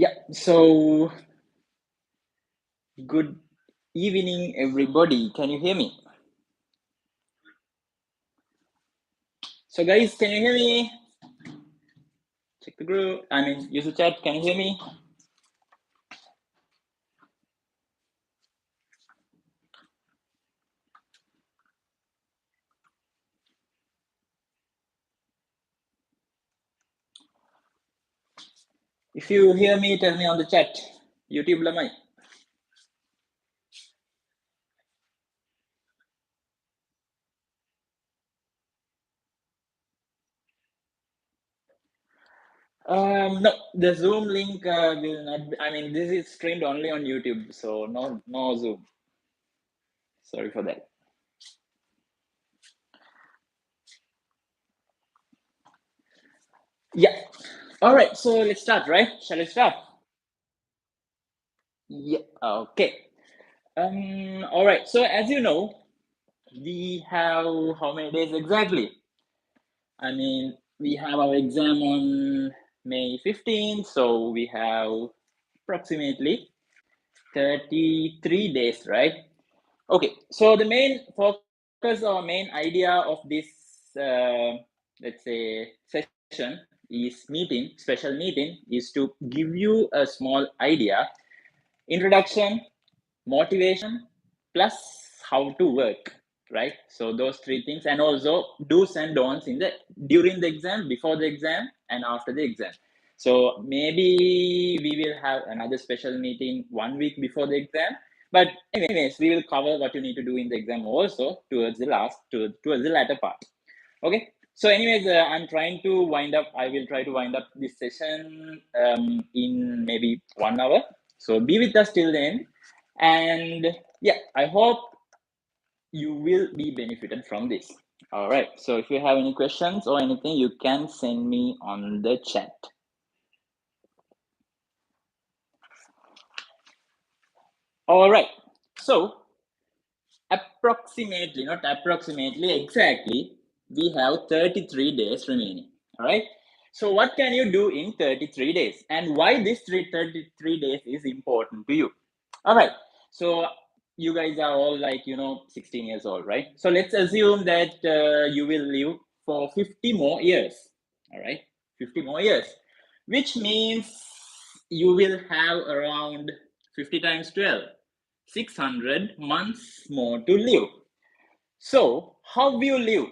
Yeah, so good evening, everybody. Can you hear me? So, guys, can you hear me? Check the group. Use the chat. Can you hear me? If you hear me, tell me on the chat. YouTube lamai. No, the Zoom link will not. This is streamed only on YouTube, so no Zoom. Sorry for that. Yeah. All right. So let's start. Right? Shall we start? Yeah. Okay. All right. So as you know, we have how many days exactly? We have our exam on May 15th, so we have approximately 33 days, right? Okay, so the main focus or main idea of this, let's say, session is special meeting, is to give you a small idea, introduction, motivation, plus how to work, right? So those three things, and also do's and don'ts in the during the exam, before the exam, and after the exam. So maybe we will have another special meeting 1 week before the exam, but anyways, we will cover what you need to do in the exam also towards towards the latter part. Okay, so anyways, I'm trying to wind up. I will try to wind up this session in maybe 1 hour. So be with us till then, and yeah, I hope you will be benefited from this. All right. So if you have any questions or anything, you can send me on the chat. All right. So approximately, not approximately, exactly, we have 33 days remaining. All right. So what can you do in 33 days, and why this 33 days is important to you? All right. So you guys are all like 16 years old, right? So let's assume that you will live for 50 more years. All right, 50 more years, which means you will have around 50 times 12, 600 months more to live. So, how you live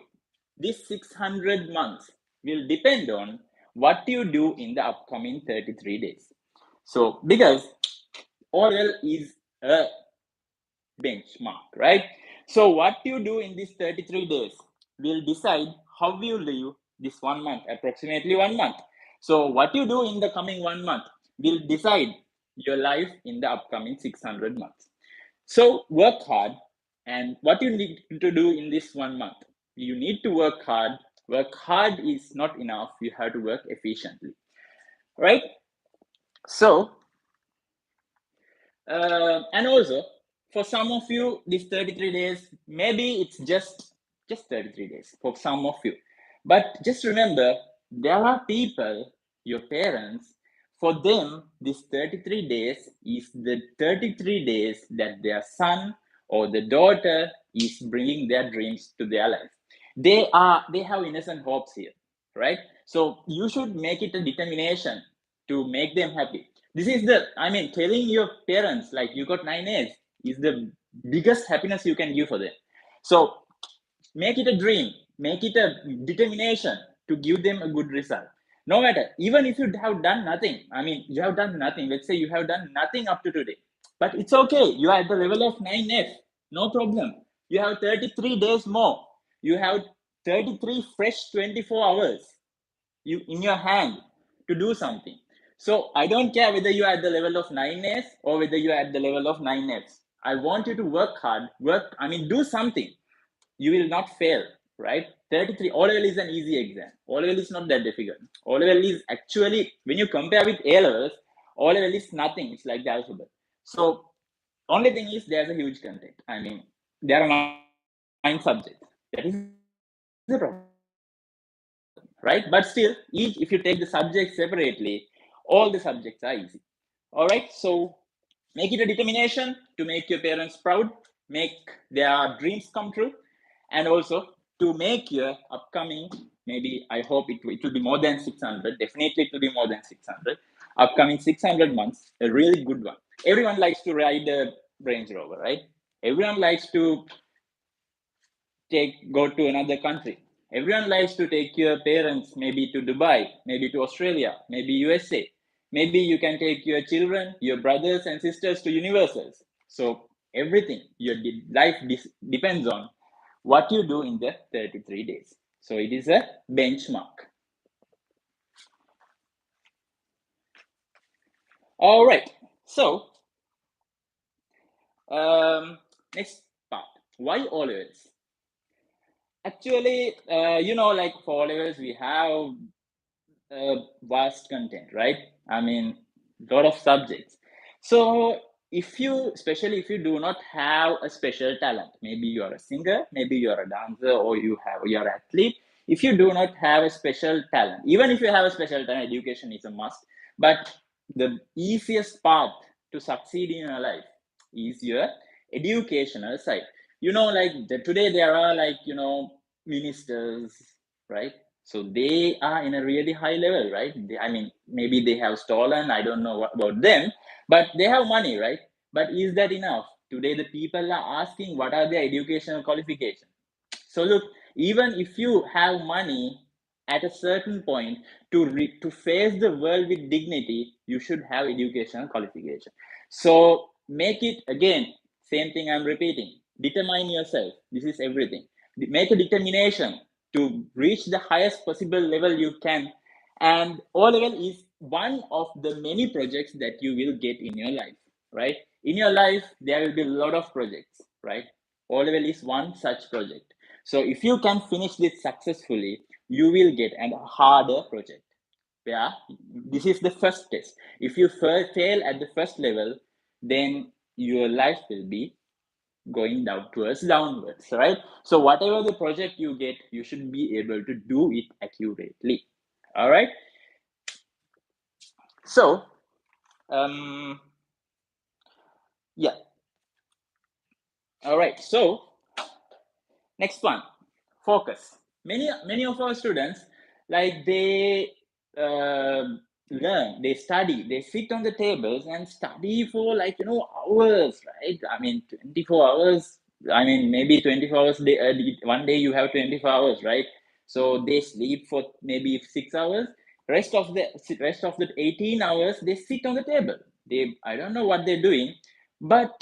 this 600 months will depend on what you do in the upcoming 33 days. So, because oral is a benchmark, right? So, what you do in these 33 days will decide how you live this 1 month, approximately 1 month. So, what you do in the coming 1 month will decide your life in the upcoming 600 months. So work hard, and what you need to do in this 1 month, you need to work hard. Work hard is not enough. You have to work efficiently, right? So, and also for some of you, this 33 days, maybe it's just 33 days for some of you. But just remember, there are people, your parents, for them, this 33 days is the 33 days that their son or the daughter is bringing their dreams to their life. They have innocent hopes here, right? So you should make it a determination to make them happy. This is telling your parents like you got 9 A's is the biggest happiness you can give for them. So make it a dream, make it a determination to give them a good result. No matter, even if you have done nothing, you have done nothing. Let's say you have done nothing up to today, but it's okay. You are at the level of 9F, no problem. You have 33 days more. You have 33 fresh 24 hours you in your hand to do something. So I don't care whether you are at the level of 9S or whether you are at the level of 9Fs. I want you to work hard, do something. You will not fail, right? 33, O level is an easy exam. O level is not that difficult. O level is actually, when you compare with A levels, O level is nothing. It's like the alphabet. So only thing is there's a huge content. There are 9 subjects. That is the problem, right? But still, if you take the subjects separately, all the subjects are easy. All right, so make it a determination to make your parents proud, make their dreams come true, and also to make your upcoming, maybe I hope it will be more than 600, definitely it will be more than 600, upcoming 600 months, a really good one. Everyone likes to ride a Range Rover, right? Everyone likes to go to another country. Everyone likes to take your parents maybe to Dubai, maybe to Australia, maybe USA. Maybe you can take your children, your brothers and sisters to universals. So everything, your life depends on what you do in the 33 days. So it is a benchmark. All right. So next part. Why always? Actually, like for always we have vast content, right? I mean, lot of subjects. So if you, especially if you do not have a special talent, maybe you are a singer, maybe you are a dancer, or you're an athlete. If you do not have a special talent, even if you have a special talent, education is a must. But the easiest path to succeed in your life is your educational side. Like today there are like ministers, right? So they are in a really high level, right? I mean, maybe they have stolen, I don't know about them, but they have money, right? But is that enough? Today, the people are asking what are their educational qualifications. So look, even if you have money at a certain point to face the world with dignity, you should have educational qualification. So make it again, same thing I'm repeating. Determine yourself. This is everything. Make a determination to reach the highest possible level you can. And O level is one of the many projects that you will get in your life, right? In your life, there will be a lot of projects, right? O level is one such project. So if you can finish this successfully, you will get a harder project. Yeah, this is the first test. If you fail at the first level, then your life will be going downwards, right? So whatever the project you get, you should be able to do it accurately. All right. So um, yeah. All right. So next one, focus. Many of our students, like they uh, learn, they study, they sit on the tables and study for like hours, right? I mean 24 hours. I mean maybe 24 hours. One day you have 24 hours, right? So they sleep for maybe 6 hours. Rest of the 18 hours they sit on the table. I don't know what they're doing, but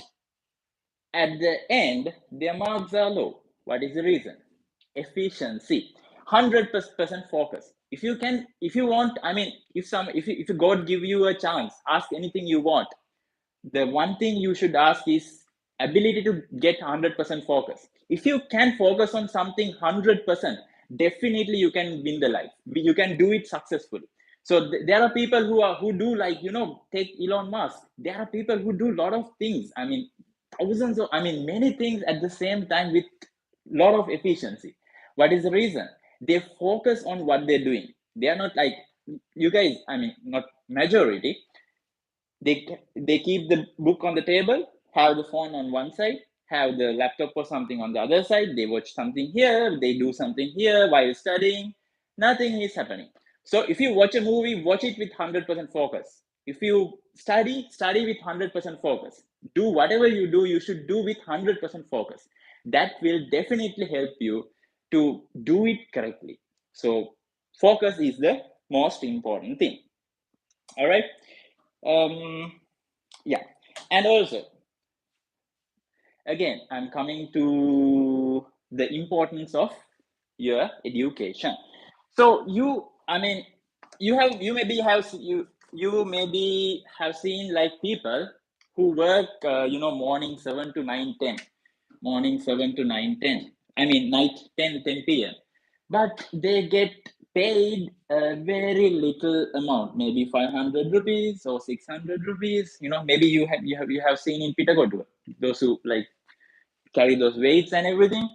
at the end, their marks are low. What is the reason? Efficiency. 100% focus. If you want, I mean, if God give you a chance, ask anything you want. The one thing you should ask is ability to get 100% focus. If you can focus on something 100%, definitely you can win the life. You can do it successfully. So there are people who do, like take Elon Musk. There are people who do a lot of things. I mean, many things at the same time with lot of efficiency. What is the reason? They focus on what they're doing. They are not like you guys. I mean, not majority. They keep the book on the table, have the phone on one side, have the laptop or something on the other side. They watch something here, they do something here while studying. Nothing is happening. So if you watch a movie, watch it with 100% focus. If you study with 100% focus. Do whatever you do, you should do with 100% focus. That will definitely help you to do it correctly. So focus is the most important thing. All right. um yeah, and also again I'm coming to the importance of your education. So I mean, you maybe have seen like people who work morning 7 to 9 10, morning 7 to 9 10. I mean night 10 p.m, but they get paid a very little amount, maybe 500 rupees or 600 rupees. Maybe you have seen in Pitagodu, those who like carry those weights and everything.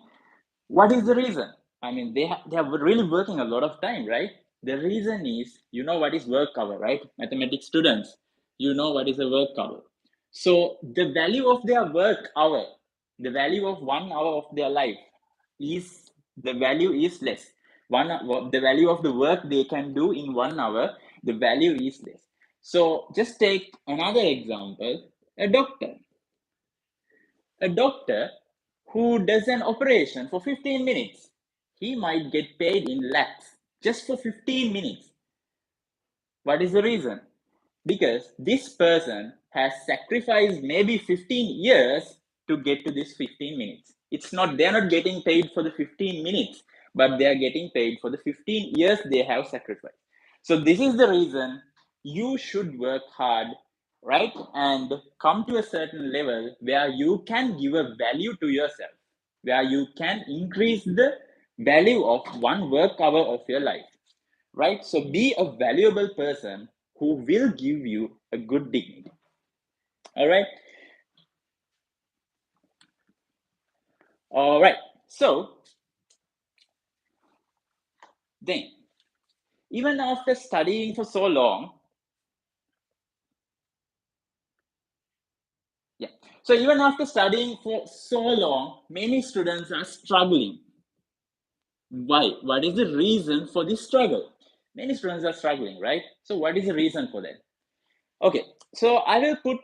What is the reason? I mean, they are really working a lot of time, right? The reason is, what is work hour, right? Mathematics students, You know what is a work hour. So the value of their work hour, the value of 1 hour of their life is, the value is less. The value of the work they can do in 1 hour, the value is less. So just take another example, a doctor. A doctor who does an operation for 15 minutes, he might get paid in lakhs just for 15 minutes. What is the reason? Because this person has sacrificed maybe 15 years to get to this 15 minutes. It's not, they're not getting paid for the 15 minutes, but they are getting paid for the 15 years they have sacrificed. So this is the reason you should work hard, right? And come to a certain level where you can give a value to yourself, where you can increase the value of 1 work hour of your life, right? So be a valuable person who will give you a good dignity. All right. All right. So then, even after studying for so long, yeah. So even after studying for so long, many students are struggling. Why? What is the reason for this struggle? Many students are struggling, right? So what is the reason for that? Okay. So I will put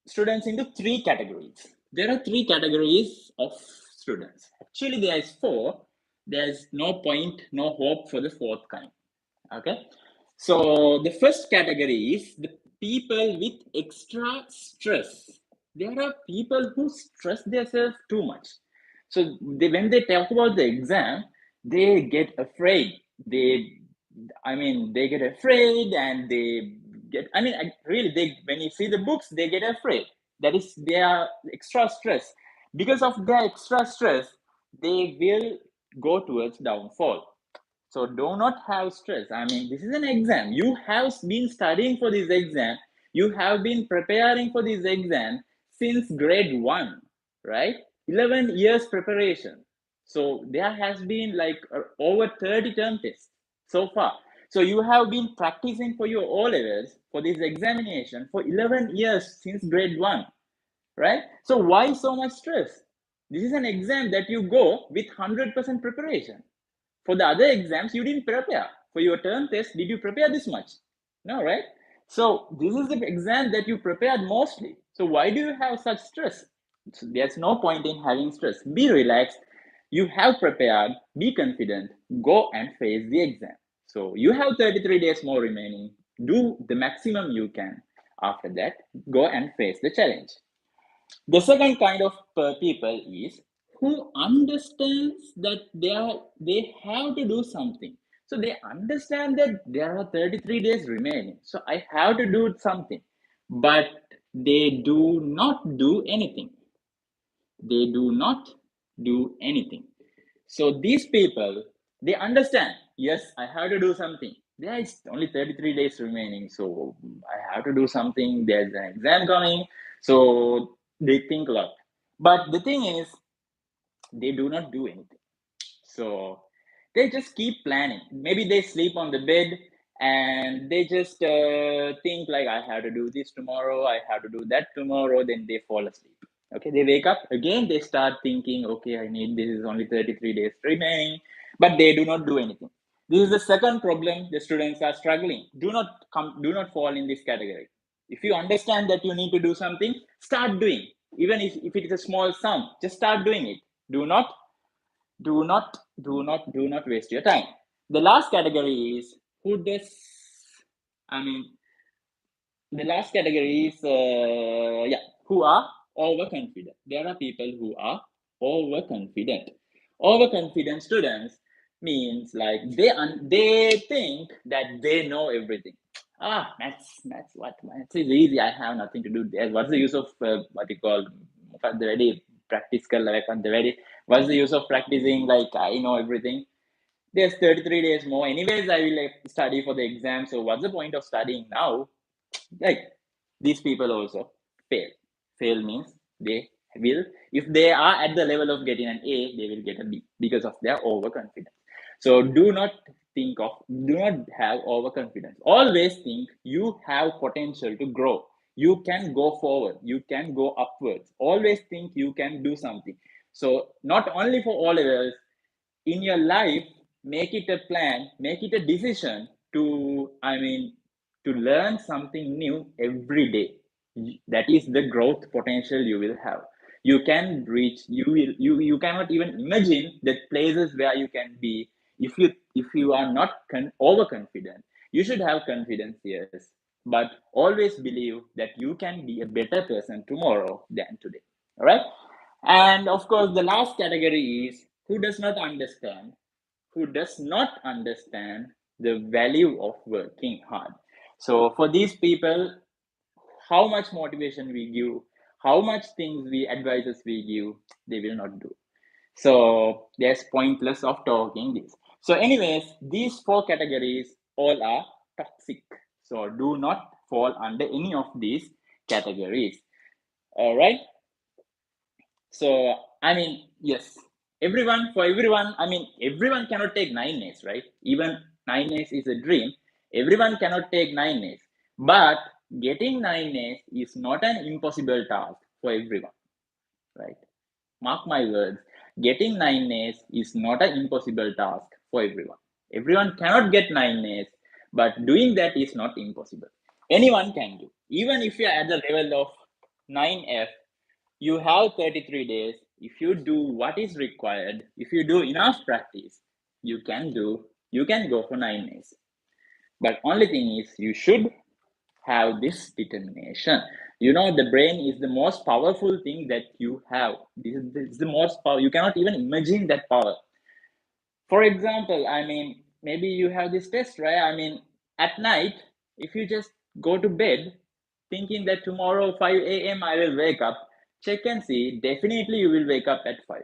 students into 3 categories. There are 3 categories of students. Actually, there is 4. There's no point, no hope for the 4th kind. Okay. So the first category is the people with extra stress. There are people who stress themselves too much. So when they talk about the exam, they get afraid. They get afraid, and they get. Really, when you see the books, they get afraid. That is, they are extra stress. Because of their extra stress, they will go towards downfall. So do not have stress. This is an exam. You have been studying for this exam. You have been preparing for this exam since grade 1, right? 11 years preparation. So there has been like over 30 term tests so far. So you have been practicing for your O levels for this examination for 11 years since grade 1, right? So why so much stress? This is an exam that you go with 100% preparation. For the other exams, you didn't prepare. For your term test, did you prepare this much? No, right? So this is the exam that you prepared mostly. So why do you have such stress? So there's no point in having stress. Be relaxed. You have prepared. Be confident. Go and face the exam. So you have 33 days more remaining. Do the maximum you can. After that, go and face the challenge. The second kind of people is who understands that they have to do something. So they understand that there are 33 days remaining. So I have to do something, but they do not do anything. They do not do anything. So these people, they understand, yes, I have to do something. There is only 33 days remaining, so I have to do something. There's an exam coming, so they think a lot. But the thing is, they do not do anything. So they just keep planning. Maybe they sleep on the bed and they just think like, I have to do this tomorrow, I have to do that tomorrow. Then they fall asleep. Okay, they wake up again. They start thinking, okay, I need this is only 33 days remaining, but they do not do anything. This is the second problem the students are struggling. Do not fall in this category. If you understand that you need to do something, start doing. Even if it is a small sum, just start doing it. Do not waste your time. The last category is who does I mean the last category is who are overconfident. There are people who are overconfident. Overconfident students means like they think that they know everything. Maths is easy. I have nothing to do there. What's the use of what you call the very practical like the very what's the use of practicing like I know everything? There's 33 days more. Anyways, I will like study for the exam. So what's the point of studying now? Like these people also fail. Fail means they will, if they are at the level of getting an A, they will get a B because of their overconfidence. So do not do not have overconfidence. Always think you have potential to grow. You can go forward, you can go upwards. Always think you can do something. So not only for all levels, in your life, make it a plan, make it a decision to, to learn something new every day. That is the growth potential you will have. You can reach, you cannot even imagine the places where you can be if you are not overconfident. You should have confidence, yes, but always believe that you can be a better person tomorrow than today. All right. And of course, the last category is who does not understand the value of working hard. So for these people, how much motivation we give, how much things we advices we give, they will not do. So there's pointless of talking this. So, anyways, these four categories all are toxic. So do not fall under any of these categories. All right. So, yes, everyone cannot take 9 days, right? Even 9 days is a dream. Everyone cannot take 9 days. But getting 9 days is not an impossible task for everyone, right? Mark my words, getting 9 days is not an impossible task for everyone. Everyone cannot get 9 days, but doing that is not impossible. Anyone can do. Even if you're at the level of 9F, you have 33 days. If you do what is required, if you do enough practice, you can go for 9 days. But only thing is, you should have this determination. The brain is the most powerful thing that you have. This is the most power. You cannot even imagine that power. For example, maybe you have this test, right? At night, if you just go to bed thinking that tomorrow 5 a.m. I will wake up, check and see, definitely you will wake up at 5.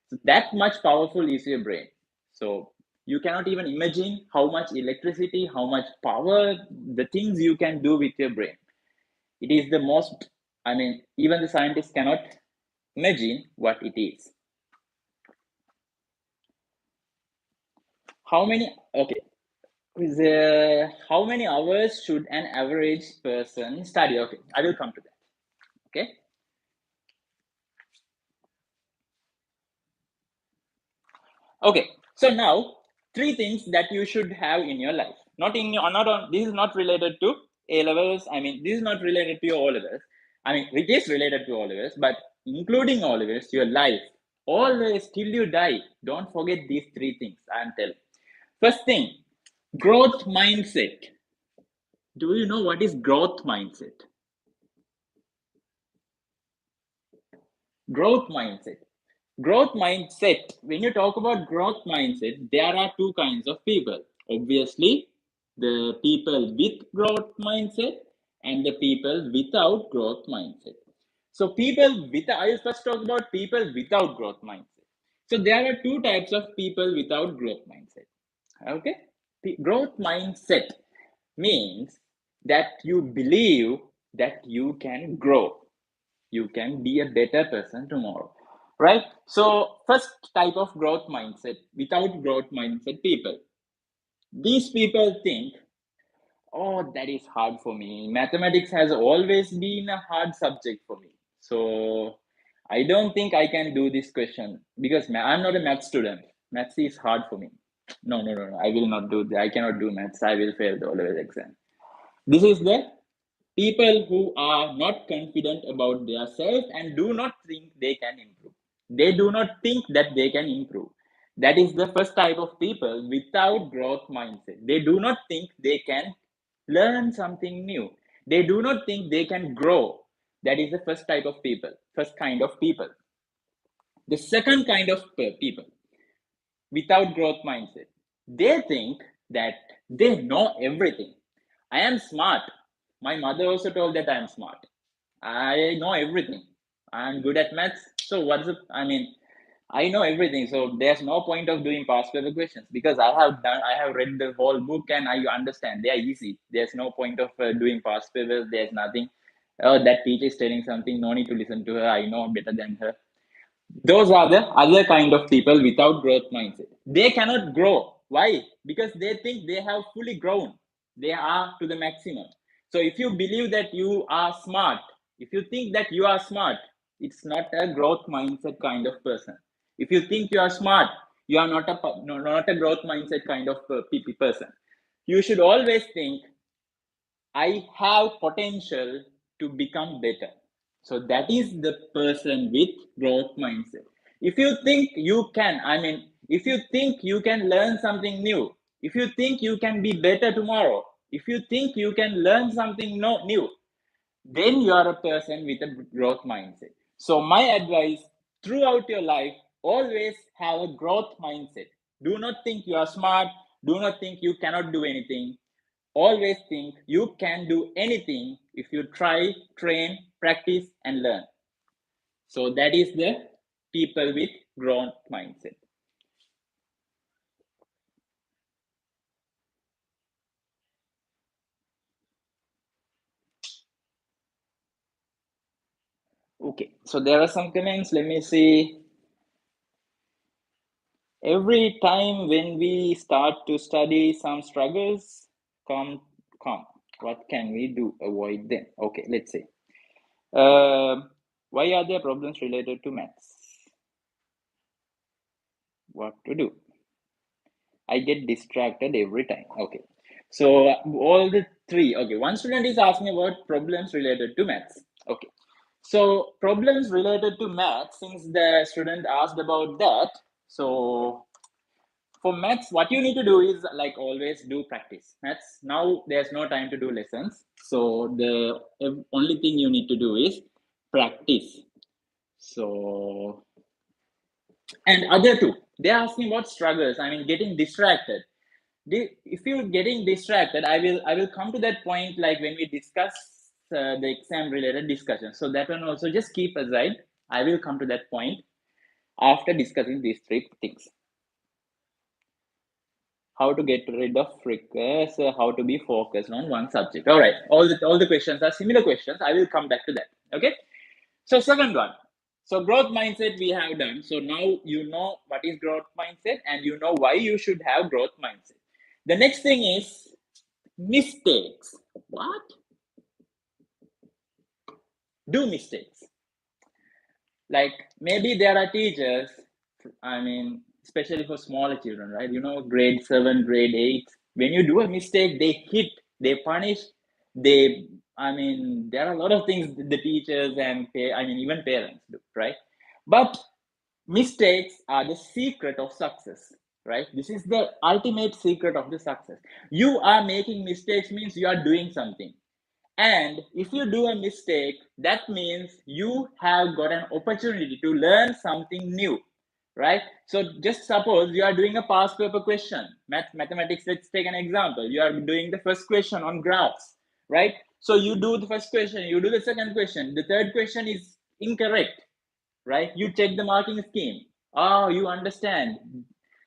So that much powerful is your brain. So you cannot even imagine how much electricity, how much power, the things you can do with your brain. It is the most, even the scientists cannot imagine what it is. How many, okay, how many hours should an average person study? Okay, I will come to that. Okay. Okay. So now, three things that you should have in your life. Not in your, not on. This is not related to A levels. This is not related to your O levels. It is related to O levels, but including O levels, your life, always till you die. Don't forget these three things. I am telling. First thing, growth mindset. Do you know what is growth mindset? Growth mindset. Growth mindset. When you talk about growth mindset, there are two kinds of people. Obviously, the people with growth mindset and the people without growth mindset. So, I will first talk about people without growth mindset. So, there are two types of people without growth mindset. Okay? Growth mindset means that you believe that you can grow, you can be a better person tomorrow, right? So first type of growth mindset, without growth mindset people, these people think, oh, that is hard for me. Mathematics has always been a hard subject for me, so I don't think I can do this question because I'm not a math student. Maths is hard for me. No, I will not do that. I cannot do maths. I will fail the O-level exam. This is the people who are not confident about their self and do not think they can improve. They do not think that they can improve. That is the first type of people without growth mindset. They do not think they can learn something new. They do not think they can grow. That is the first type of people, first kind of people. The second kind of people without growth mindset, they think that they know everything. I am smart. My mother also told that I am smart. I know everything. I'm good at maths. So what's the, I know everything. So there's no point of doing past paper questions because I have read the whole book and I understand they are easy. There's no point of doing past papers. There's nothing. Oh, that teacher is telling something. No need to listen to her. I know better than her. Those are the other kind of people without growth mindset. They cannot grow. Why? Because they think they have fully grown. They are to the maximum. So if you believe that you are smart, if you think that you are smart, it's not a growth mindset kind of person. If you think you are smart, you are not a not a growth mindset kind of person. You should always think, I have potential to become better. So that is the person with growth mindset. If you think you can, if you think you can learn something new, if you think you can be better tomorrow, if you think you can learn something new, then you are a person with a growth mindset. So my advice throughout your life, always have a growth mindset. Do not think you are smart. Do not think you cannot do anything. Always think you can do anything if you try, train, practice, and learn. So that is the people with growth mindset. Okay, so there are some comments. Let me see. Every time when we start to study, some struggles come. What can we do? Avoid them. Okay, let's see. Why are there problems related to maths? What to do? I get distracted every time. Okay. So all the three. Okay. One student is asking about problems related to maths. Okay. So problems related to maths, since the student asked about that. So for maths, what you need to do is like always do practice. Maths, now there's no time to do lessons. So the only thing you need to do is practice. So, and other two, they're asking what struggles. Getting distracted. If you're getting distracted, I will come to that point like when we discuss the exam related discussion. So that one also just keep aside. I will come to that point after discussing these three things. How to get rid of frickers, how to be focused on one subject. All right, all the questions are similar questions. I will come back to that. Okay. So second one. So growth mindset we have done. So now you know what is growth mindset and you know why you should have growth mindset. The next thing is mistakes. What? Do mistakes. Like maybe there are teachers, especially for smaller children, right? Grade 7, grade 8. When you do a mistake, they hit, they punish, they, there are a lot of things the teachers and, even parents do, right? But mistakes are the secret of success, right? This is the ultimate secret of the success. You are making mistakes means you are doing something. And if you do a mistake, that means you have got an opportunity to learn something new, right? So just suppose you are doing a past paper question, mathematics, let's take an example. You are doing the first question on graphs, right? So you do the first question, you do the second question, the third question is incorrect, right? You check the marking scheme. Oh, you understand.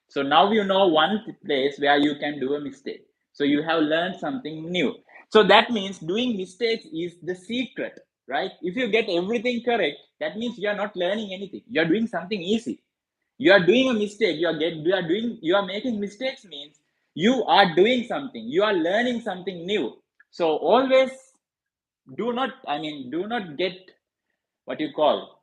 So now you know one place where you can do a mistake. So you have learned something new. So that means doing mistakes is the secret, right? If you get everything correct, that means you are not learning anything. You are doing something easy. You are doing a mistake. You are making mistakes means you are doing something. You are learning something new. So always do not get what you call,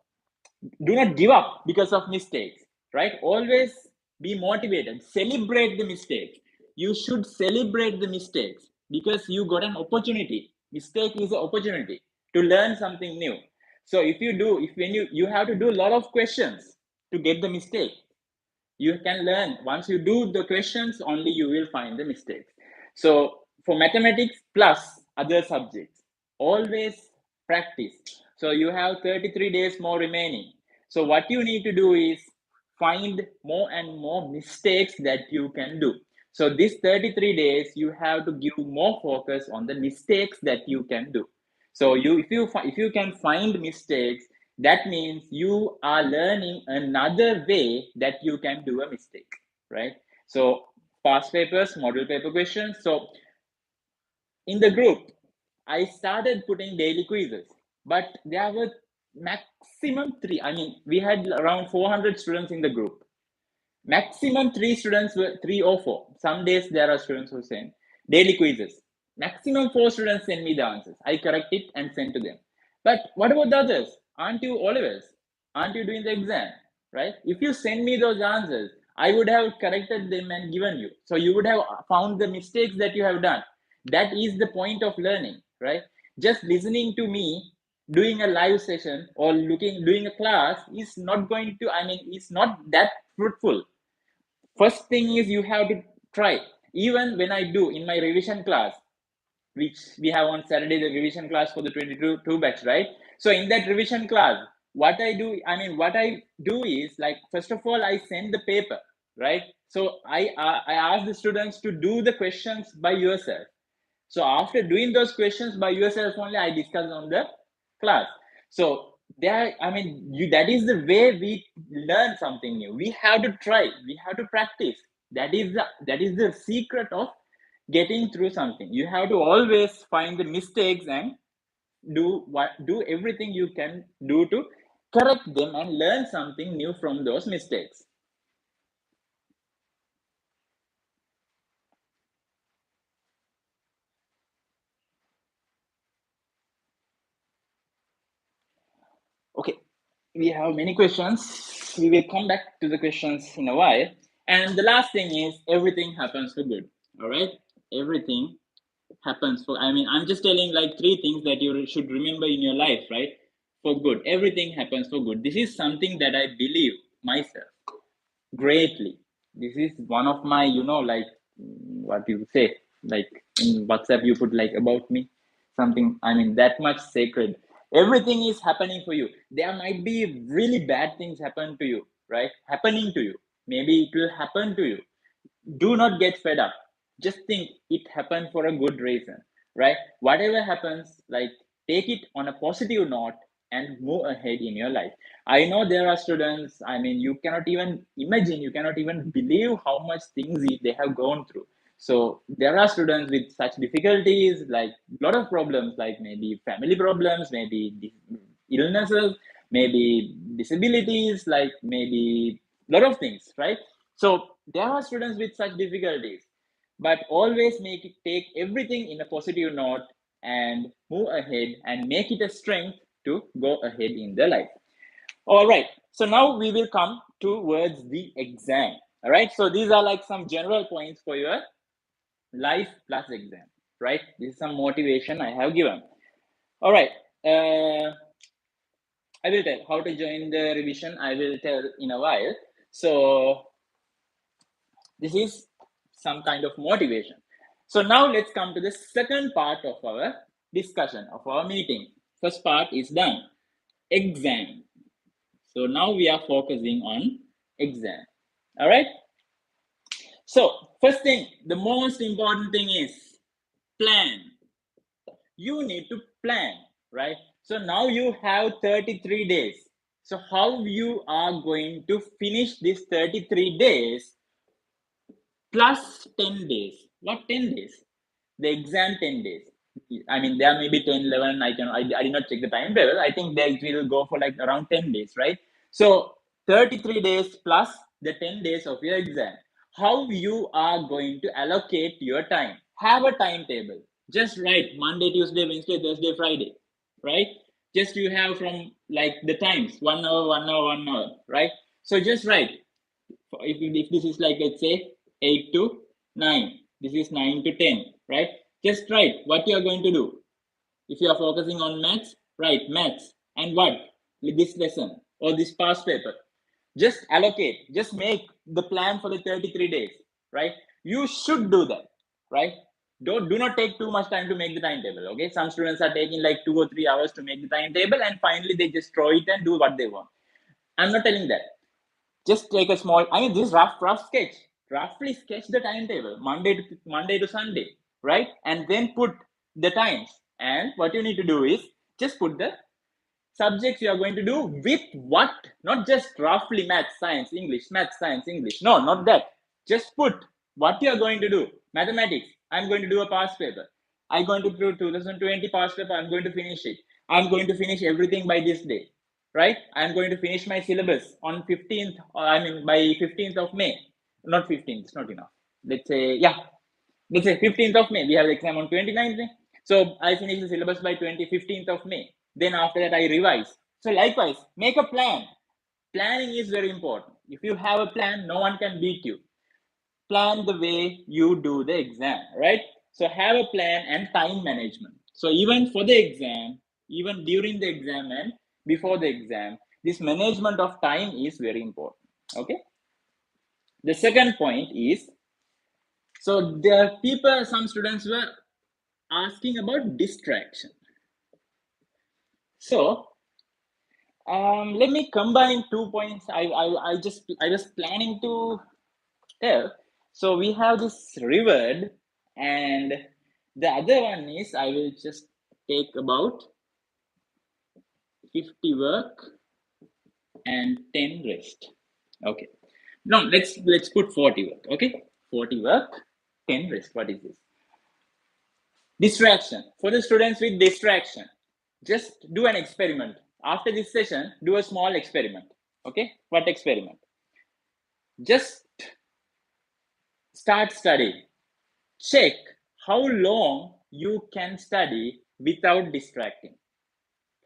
do not give up because of mistakes, right? Always be motivated, celebrate the mistakes. You should celebrate the mistakes because you got an opportunity. Mistake is an opportunity to learn something new. So if you do, if when you have to do a lot of questions to get the mistake, you can learn. Once you do the questions, only you will find the mistakes. So for mathematics plus other subjects, always practice. So you have 33 days more remaining. So what you need to do is find more and more mistakes that you can do. So this 33 days, you have to give more focus on the mistakes that you can do. So if you can find mistakes, that means you are learning another way that you can do a mistake, right? So past papers, model paper questions. So in the group, I started putting daily quizzes, but there were maximum three. We had around 400 students in the group. Maximum three students were 3 or 4. Some days there are students who send daily quizzes. Maximum 4 students send me the answers. I correct it and send to them. But what about the others? Aren't you always? Aren't you doing the exam? Right? If you send me those answers, I would have corrected them and given you. So you would have found the mistakes that you have done. That is the point of learning, right? Just listening to me doing a live session or doing a class is not going to, it's not that fruitful. First thing is you have to try. Even when I do in my revision class, which we have on Saturday, the revision class for the 22 batch, right? So in that revision class, what I do is, like, first of all, I send the paper, right? So I ask the students to do the questions by yourself. So after doing those questions by yourself only, I discuss on the class. So there, that is the way we learn something new. We have to try. We have to practice. That is the secret of getting through something. You have to always find the mistakes and do everything you can do to correct them and learn something new from those mistakes. Okay, we have many questions. We will come back to the questions in a while. And the last thing is, everything happens for good. All right, everything happens for. I'm just telling like three things that you should remember in your life, right? For good, everything happens for good. This is something that I believe myself greatly. This is one of my, like, what you say, like in WhatsApp, you put like about me, something, that much sacred. Everything is happening for you. There might be really bad things happen to you, right? Happening to you. Maybe it will happen to you. Do not get fed up. Just think it happened for a good reason, right? Whatever happens, like, take it on a positive note and move ahead in your life. I know there are students, you cannot even imagine, you cannot even believe how much things they have gone through. So there are students with such difficulties, like a lot of problems, like maybe family problems, maybe illnesses, maybe disabilities, like maybe a lot of things, right? So there are students with such difficulties, but always take everything in a positive note and move ahead and make it a strength to go ahead in their life. All right. So now we will come towards the exam. All right. So these are like some general points for your life plus exam, right? This is some motivation I have given. All right. I will tell how to join the revision. I will tell in a while. So this is some kind of motivation. So now let's come to the second part of our discussion, of our meeting. First part is done. Exam. So now we are focusing on exam. All right. So first thing, the most important thing is plan. You need to plan, right? So now you have 33 days. So how you are going to finish this 33 days plus 10 days. What 10 days? The exam 10 days. There may be 10, 11. I did not check the timetable. I think that it will go for like around 10 days, right? So 33 days plus the 10 days of your exam. How you are going to allocate your time? Have a timetable. Just write Monday, Tuesday, Wednesday, Thursday, Friday, right? Just you have from like the times, 1 hour, 1 hour, 1 hour, right? So just write. If this is like, let's say, 8 to 9, this is 9 to 10, right? Just write what you are going to do. If you are focusing on maths, write maths and what this lesson or this past paper. Just allocate, just make the plan for the 33 days, right? You should do that, right? Do not take too much time to make the timetable. Okay, some students are taking like 2 or 3 hours to make the timetable, and finally they just throw it and do what they want. I'm not telling that. Just take a small, this rough sketch, roughly sketch the timetable, Monday to Sunday, right? And then put the times. And what you need to do is just put the subjects you are going to do with what, not just roughly math, science, English, math, science, English. No, not that. Just put what you are going to do. Mathematics, I'm going to do a past paper. I'm going to do 2020 past paper. I'm going to finish it. I'm going to finish everything by this day, right? I'm going to finish my syllabus on 15th, I mean, by 15th of May. Not 15th, it's not enough. Let's say, yeah, let's say 15th of May. We have the exam on 29th May. So I finish the syllabus by 15th of May. Then after that, I revise. So likewise, make a plan. Planning is very important. If you have a plan, no one can beat you. Plan the way you do the exam, right? So have a plan and time management. So even for the exam, even during the exam and before the exam, this management of time is very important. Okay. The second point is, so there are people, some students were asking about distraction. So let me combine 2 points. I was planning to tell. So we have this reward, and the other one is I will just take about 50 work and 10 rest. Okay. No, let's put 40 work. Okay, 40 work, 10 rest. What is this? Distraction. For the students with distraction, just do an experiment. After this session, do a small experiment. Okay, what experiment? Just start studying. Check how long you can study without distracting.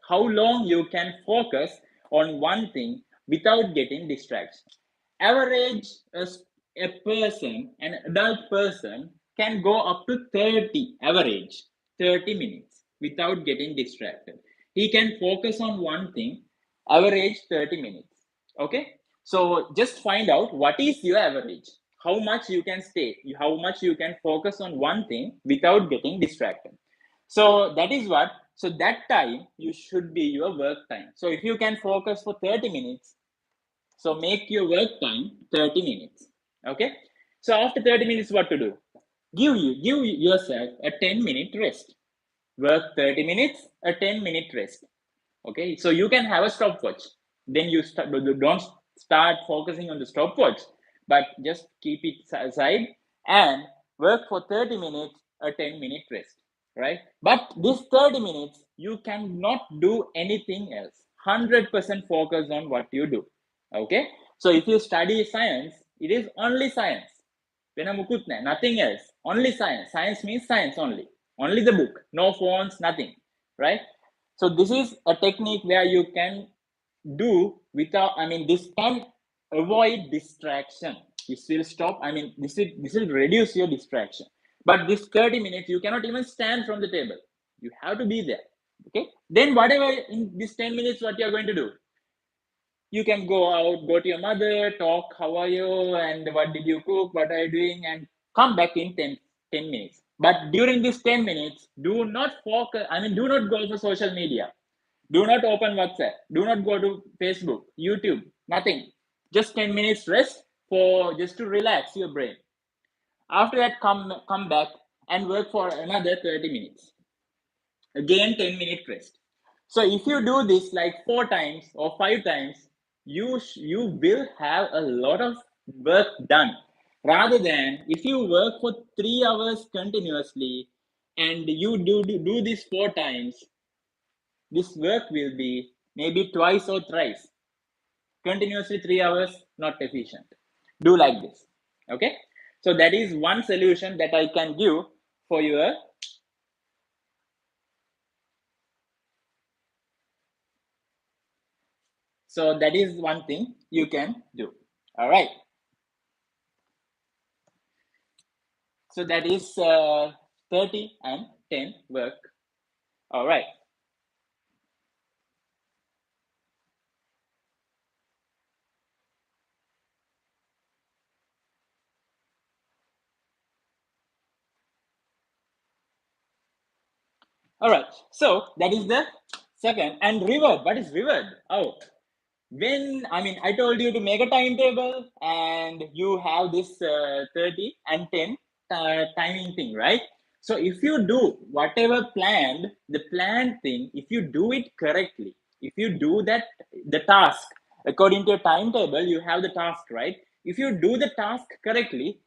How long you can focus on one thing without getting distraction. Average, a person, an adult person, can go up to 30, average 30 minutes without getting distracted. He can focus on one thing, average 30 minutes. Okay, so just find out what is your average, how much you can stay, how much you can focus on one thing without getting distracted. So that is what, so that time you should be your work time. So if you can focus for 30 minutes, so make your work time 30 minutes. Okay. So after 30 minutes, what to do? Give yourself a 10-minute rest. Work 30 minutes, a 10-minute rest. Okay. So you can have a stopwatch. Then you don't start focusing on the stopwatch, but just keep it aside and work for 30 minutes, a 10-minute rest. Right. But this 30 minutes, you cannot do anything else. 100% focus on what you do. Okay. So if you study science, it is only science. Nothing else. Only science. Science means science only. Only the book. No phones, nothing. Right? So this is a technique where you can do without, I mean, this can avoid distraction. This will stop, I mean, this will reduce your distraction. But this 30 minutes, you cannot even stand from the table. You have to be there. Okay. Then whatever in this 10 minutes, what you're going to do? You can go out, go to your mother, talk, how are you, and what did you cook, what are you doing, and come back in 10 minutes. But during these 10 minutes, do not focus, I mean, do not go for social media. Do not open WhatsApp. Do not go to Facebook, YouTube, nothing. Just 10 minutes rest for just to relax your brain. After that, come back and work for another 30 minutes. Again, 10-minute rest. So if you do this like 4 times or 5 times, you will have a lot of work done. Rather than if you work for 3 hours continuously and you do this 4 times, this work will be maybe twice or thrice. Continuously 3 hours, not efficient. Do like this. Okay. So that is one solution that I can give for your. So that is one thing you can do. All right. So that is 30 and 10 work. All right. All right. So that is the second. And reward. What is reward? Oh, when, I mean, I told you to make a timetable and you have this 30 and 10 timing thing, right? So if you do whatever planned, the planned thing, if you do it correctly, if you do that, the task according to your timetable, you have the task, right? If you do the task correctly,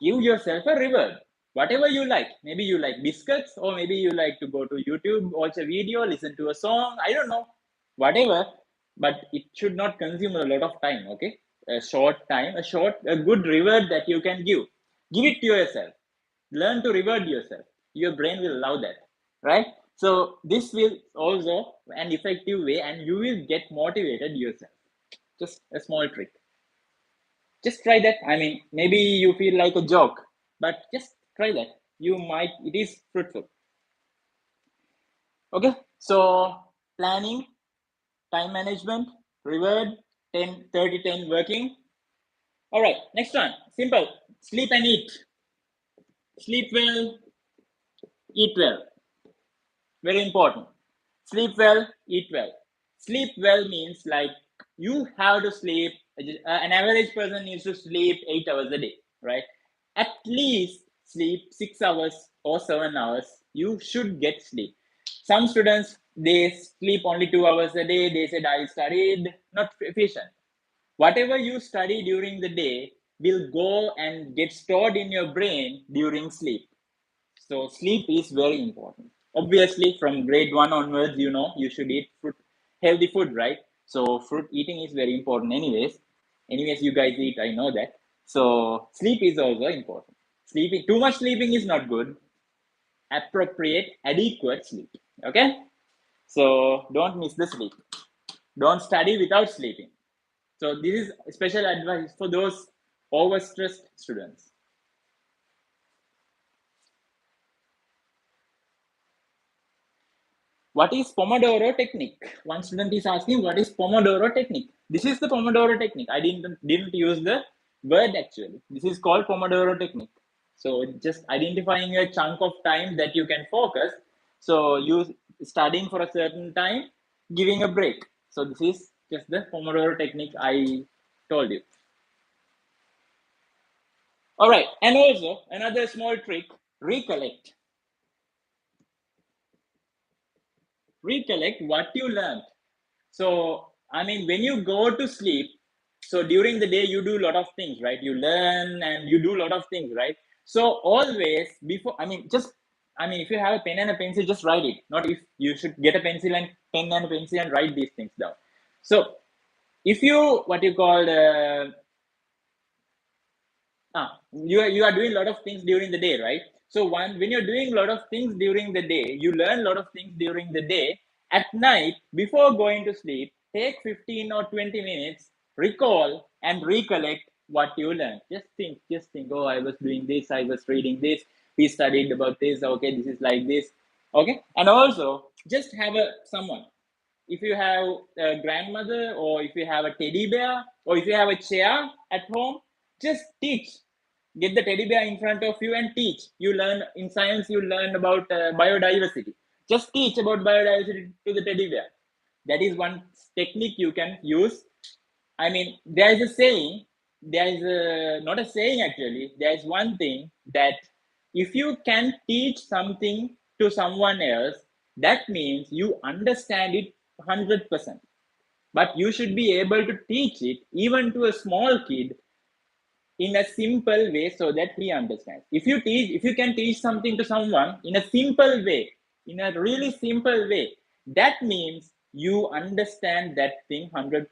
give yourself a reward. Whatever you like. Maybe you like biscuits, or maybe you like to go to YouTube, watch a video, listen to a song. I don't know. Whatever. but it should not consume a lot of time. Okay, a short time, a good reward that you can give it to yourself. Learn to reward yourself. Your brain will love that, right? So this will also an effective way, and you will get motivated yourself. Just a small trick. Just try that. I mean, maybe you feel like a joke, but just try that. You might, it is fruitful. Okay, so planning, time management, reward, 10, 30, 10 working. All right, next one. Simple. Sleep and eat. Sleep well, eat well. Very important. Sleep well, eat well. Sleep well means like you have to sleep. An average person needs to sleep 8 hours a day, right? At least sleep 6 hours or 7 hours. You should get sleep. Some students they sleep only 2 hours a day. They said I studied, not efficient. Whatever you study during the day will go and get stored in your brain during sleep. So sleep is very important. Obviously, from grade one onwards, you should eat fruit, healthy food, right? So fruit eating is very important. Anyways, you guys eat. I know that. So sleep is also important. Sleeping too much sleeping is not good. Appropriate, adequate sleep. Okay. So don't miss the sleep. Don't study without sleeping. So this is special advice for those overstressed students. What is Pomodoro technique? One student is asking, what is Pomodoro technique? This is the Pomodoro technique. I didn't use the word actually. This is called Pomodoro technique. So just identifying a chunk of time that you can focus. So you studying for a certain time, giving a break. So this is just the Pomodoro technique I told you. All right, and also another small trick: recollect. Recollect what you learned. So, I mean, when you go to sleep, so during the day, you do a lot of things, right? You learn and you do a lot of things, right? So, always before, if you have a pen and a pencil, just write it. Not if you should get a pencil and pen and a pencil and write these things down. So, if you, what you call, you are doing a lot of things during the day, right? So when you're doing a lot of things during the day, you learn a lot of things during the day. At night, before going to sleep, take 15 or 20 minutes, recall and recollect what you learned. Just think, oh, I was doing this, I was reading this, we studied about this, okay, this is like this. Okay. And also just have a someone, if you have a grandmother, or if you have a teddy bear, or if you have a chair at home, just teach. Get the teddy bear in front of you and teach. You learn in science, you learn about biodiversity. Just teach about biodiversity to the teddy bear. That is one technique you can use. I mean, there is a saying, there is not a saying actually, there is one thing that if you can teach something to someone else, that means you understand it 100%. But you should be able to teach it even to a small kid in a simple way so that he understands. If you can teach something to someone in a simple way, in a really simple way, that means you understand that thing 100%.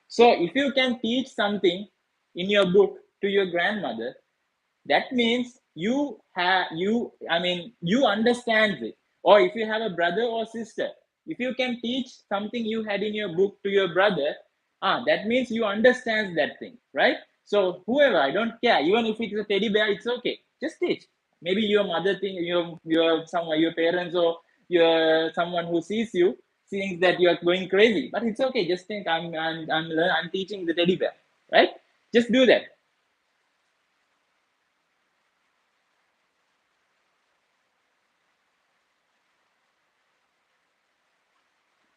So if you can teach something in your book to your grandmother, that means you understand it. Or if you have a brother or sister, if you can teach something you had in your book to your brother, that means you understand that thing, right? So whoever, I don't care, even if it's a teddy bear, it's okay, just teach. Maybe your mother think, your someone, your parents, or your someone who sees you thinks that you are going crazy, but it's okay, just think, I'm teaching the teddy bear, right? Just do that.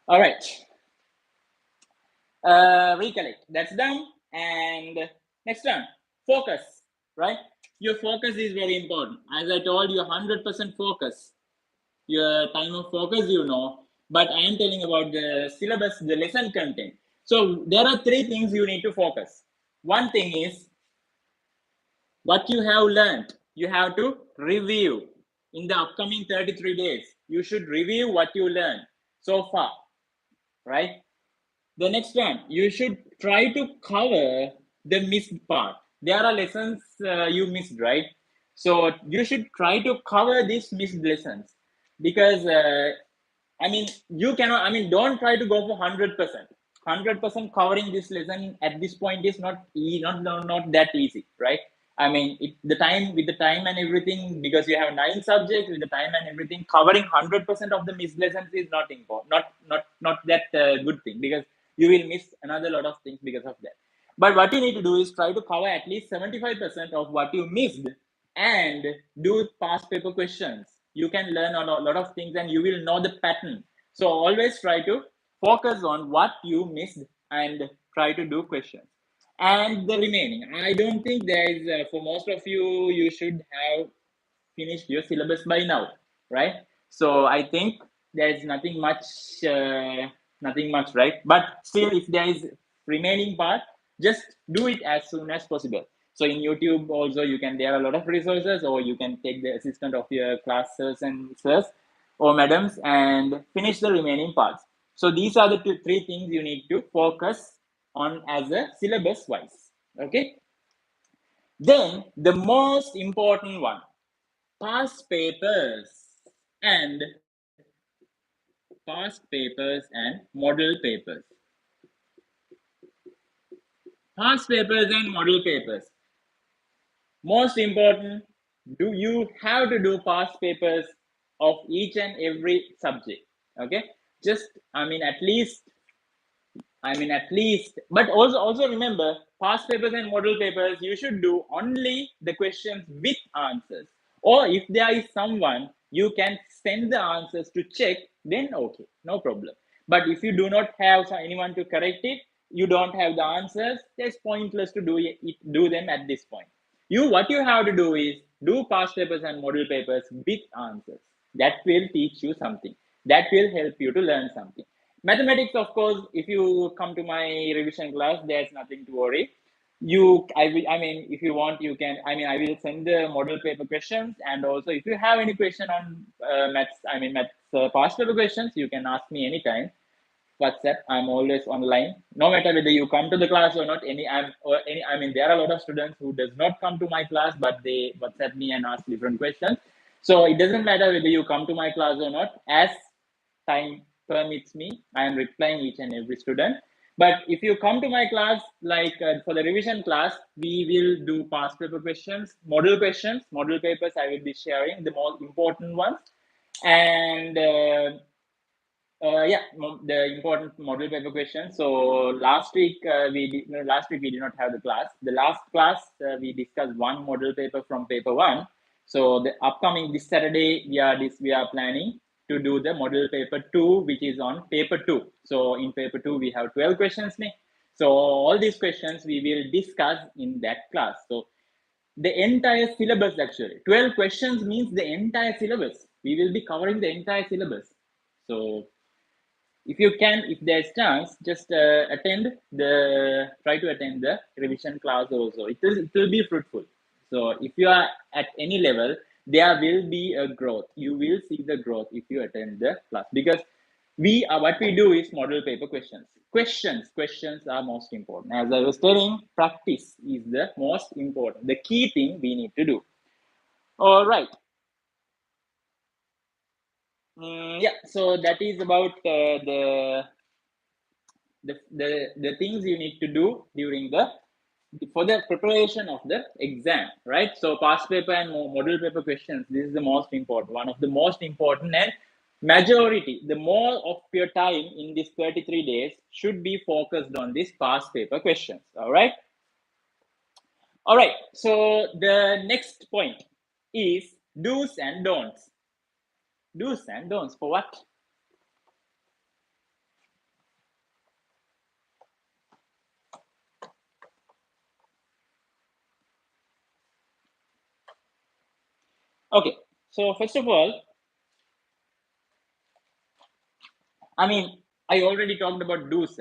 All right. Recollect, that's done. And next one, focus, right? Your focus is very important. As I told you, 100% focus. Your time of focus, but I am telling about the syllabus, the lesson content. So there are three things you need to focus. One thing is what you have learned, you have to review. In the upcoming 33 days, you should review what you learned so far, right? The next one, you should try to cover the missed part. There are lessons you missed, right? So you should try to cover these missed lessons because I mean, you cannot. I mean, don't try to go for 100%. 100% covering this lesson at this point is not that easy, right? I mean, the time with the time and everything, because you have 9 subjects with the time and everything, covering 100% of the missed lessons is not important, not that good thing, because you will miss another lot of things because of that. But what you need to do is try to cover at least 75% of what you missed and do past paper questions. You can learn a lot of things and you will know the pattern. So always try to focus on what you missed and try to do questions. And the remaining, I don't think there is, for most of you, you should have finished your syllabus by now, right? So I think there is nothing much, right? But still, if there is remaining part, just do it as soon as possible. So in YouTube also, you can, there are a lot of resources, or you can take the assistant of your classes and sirs or madams and finish the remaining parts. So these are the three things you need to focus on as a syllabus wise. Okay. Then the most important one, past papers and model papers. Past papers and model papers. Most important, do you have to do past papers of each and every subject? Okay, just at least, but also remember, past papers and model papers, you should do only the questions with answers. Or if there is someone you can send the answers to check, then okay, no problem. But if you do not have anyone to correct it, you don't have the answers, it's pointless to do them at this point. What you have to do is do past papers and model papers with answers. That will teach you something. That will help you to learn something. Mathematics, of course, if you come to my revision class, there's nothing to worry. If you want, you can, I will send the model paper questions. And also, if you have any question on maths past paper questions, you can ask me anytime. WhatsApp. I'm always online. No matter whether you come to the class or not. There are a lot of students who does not come to my class, but they WhatsApp me and ask different questions. So it doesn't matter whether you come to my class or not. As time permits me, I am replying each and every student. But if you come to my class, like for the revision class, we will do past paper questions, model papers. I will be sharing the most important ones, and the important model paper question. So last week we did not have the class. The last class we discussed one model paper from paper one. So the upcoming this Saturday we are planning to do the model paper 2, which is on paper 2. So in paper 2 we have 12 questions. So all these questions we will discuss in that class. So the entire syllabus, actually 12 questions means the entire syllabus. We will be covering the entire syllabus. So if you can, if there's chance, just try to attend the revision class also. It will be fruitful. So if you are at any level, there will be a growth. You will see the growth if you attend the class, because what we do is model paper questions. Questions are most important. As I was telling, practice is the most important, the key thing we need to do. All right. Yeah, so that is about the things you need to do during for the preparation of the exam, right? So past paper and model paper questions, this is the most important, one of the most important, and majority, the more of your time in these 33 days should be focused on these past paper questions. All right. All right. So the next point is do's and don'ts. Do's and don'ts for what? Okay. So first of all, I already talked about do's.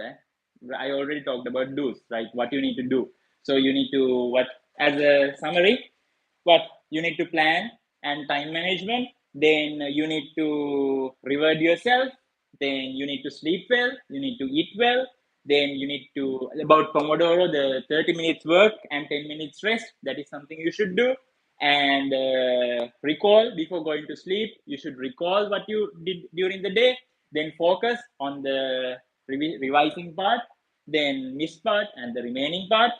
I already talked about do's, right? What you need to do. So you need to, as a summary, what you need to plan and time management. Then you need to reward yourself. Then you need to sleep well. You need to eat well. Then you need to, about Pomodoro, the 30 minutes work and 10 minutes rest. That is something you should do. And recall before going to sleep. You should recall what you did during the day. Then focus on the revising part, then miss part and the remaining part.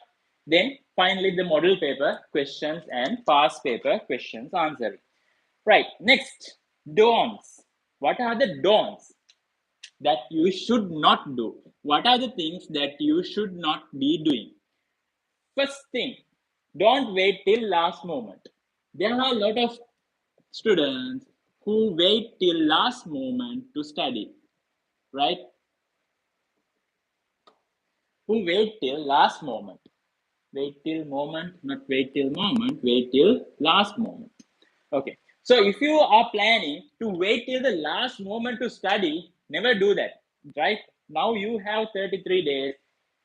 Then finally the model paper questions and past paper questions answering. Right, next, don'ts. What are the don'ts that you should not do? What are the things that you should not be doing? First thing, don't wait till last moment. There are a lot of students who wait till last moment to study, right? Who wait till last moment. Wait till moment, not wait till moment, wait till last moment. Okay. So if you are planning to wait till the last moment to study, never do that, right? Now you have 33 days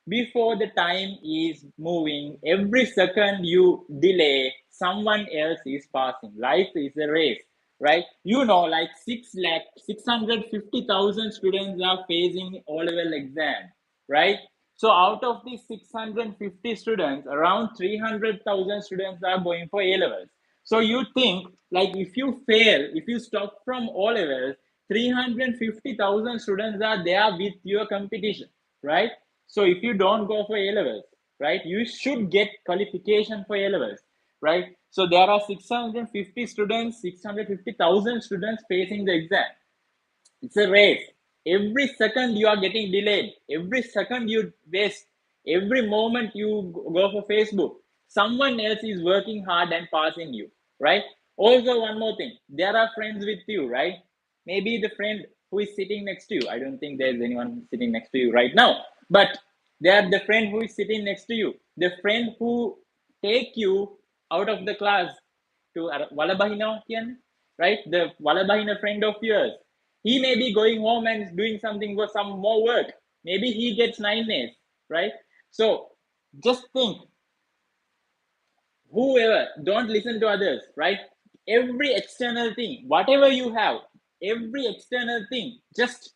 before the time is moving. Every second you delay, someone else is passing. Life is a race, right? You know, like 650,000 students are facing O-level exam, right? So out of these 650 students, around 300,000 students are going for A-levels. So you think, like, if you fail, if you stop from O levels, 350,000 students are there with your competition, right? So if you don't go for A levels, right, you should get qualification for A levels, right? So there are 650 students, 650,000 students facing the exam. It's a race. Every second you are getting delayed. Every second you waste. Every moment you go for Facebook, someone else is working hard and passing you, right? Also, one more thing. There are friends with you, right? Maybe the friend who is sitting next to you. I don't think there's anyone sitting next to you right now. But they are the friend who is sitting next to you. The friend who take you out of the class to Walabahina, right? The Walabahina friend of yours, he may be going home and doing something for some more work. Maybe he gets 9 days, right? So just think, whoever, don't listen to others, right? Every external thing, whatever you have, every external thing, just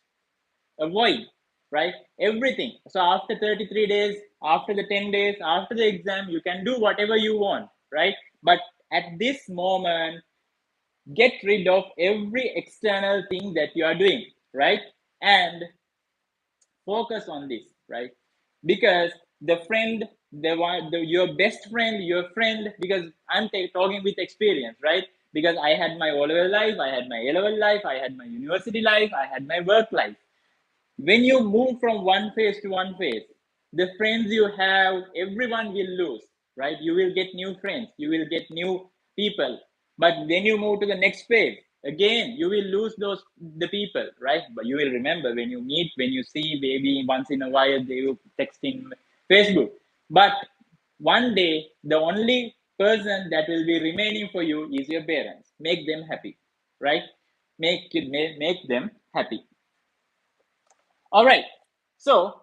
avoid, right? Everything. So after 33 days, after the 10 days, after the exam, you can do whatever you want, right? But at this moment, get rid of every external thing that you are doing, right? And focus on this, right? Because the friend, the one, your best friend, your friend, because I'm talking with experience, right? Because I had my O-level life, I had my A-level life, I had my university life, I had my work life. When you move from one phase to one phase, the friends you have, everyone will lose, right? You will get new friends, you will get new people. But when you move to the next phase, again, you will lose those the people, right? But you will remember when you meet, when you see, maybe once in a while they will text in Facebook. But one day, the only person that will be remaining for you is your parents. Make them happy, right? Make them happy. All right. So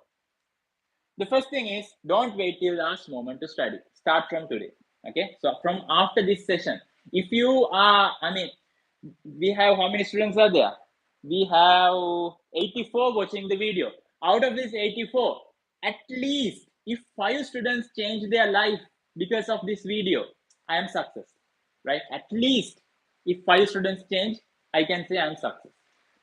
the first thing is, don't wait till last moment to study. Start from today. Okay. So from after this session, if you are, I mean, we have, how many students are there? We have 84 watching the video. Out of this 84, at least if 5 students change their life because of this video, I am success, right? At least if 5 students change, I can say I'm success.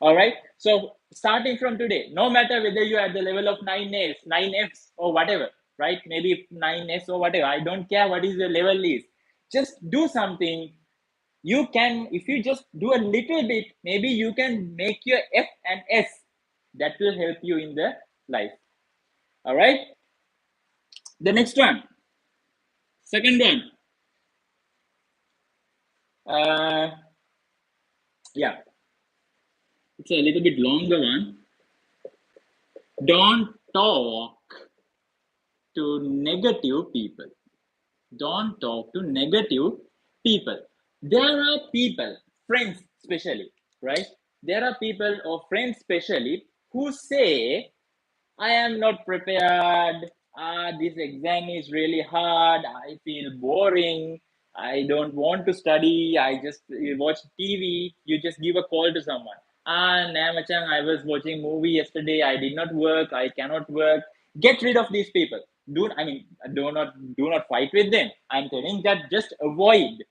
All right. So starting from today, no matter whether you're at the level of 9As, 9Fs, or whatever, right? Maybe 9S or whatever. I don't care what is the level is. Just do something. You can, if you just do a little bit, maybe you can make your F and S. That will help you in the life. All right. The next one, second one. Yeah, it's a little bit longer one. Don't talk to negative people. Don't talk to negative people. There are people, friends especially, right? There are people or friends especially who say, I am not prepared. This exam is really hard. I feel boring. I don't want to study. I just watch TV. You just give a call to someone. Nah, Machang, I was watching movie yesterday. I did not work. I cannot work. Get rid of these people. Do not fight with them. I'm telling that just avoid.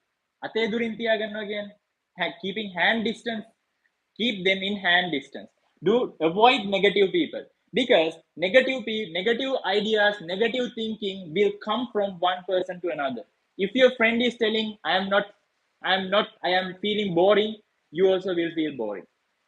අතේ දුරින් තියාගන්නවා කියන්නේ. Keeping hand distance. Keep them in hand distance. Do avoid negative people, because negative ideas, negative thinking will come from one person to another. If your friend is telling, I am feeling boring, you also will feel boring.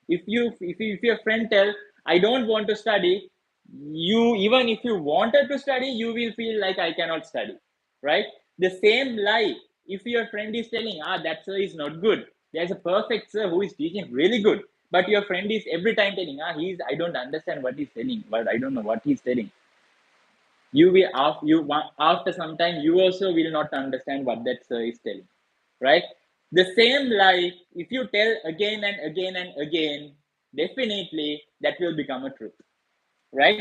If your friend tells, I don't want to study, you, even if you wanted to study, you will feel like I cannot study, right? The same lie, if your friend is telling, that sir is not good, there's a perfect sir who is teaching really good, but your friend is every time telling, I don't understand what he's telling, but I don't know what he's telling. You will, after some time, you also will not understand what that sir is telling, right? The same lie, if you tell again and again and again, definitely that will become a truth, right?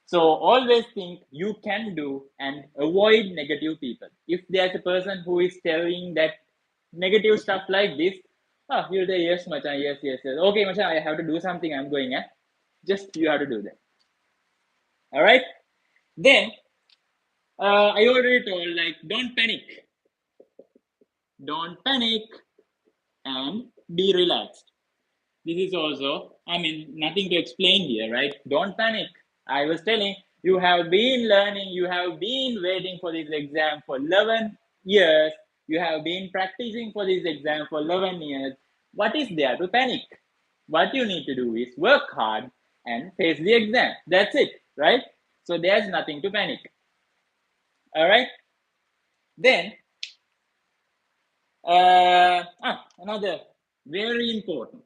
So always think you can do and avoid negative people. If there's a person who is telling that negative stuff like this, you'll say, yes, Machan, yes, yes, yes. Okay, Machan, I have to do something, I'm going, Just you have to do that. All right? Then, I already told, like, don't panic. Don't panic and be relaxed. This is also, nothing to explain here, right? Don't panic. I was telling, you have been learning, you have been waiting for this exam for 11 years, you have been practicing for this exam for 11 years. What is there to panic? What you need to do is work hard and face the exam. That's it, right? So there's nothing to panic. All right? Then, another very important,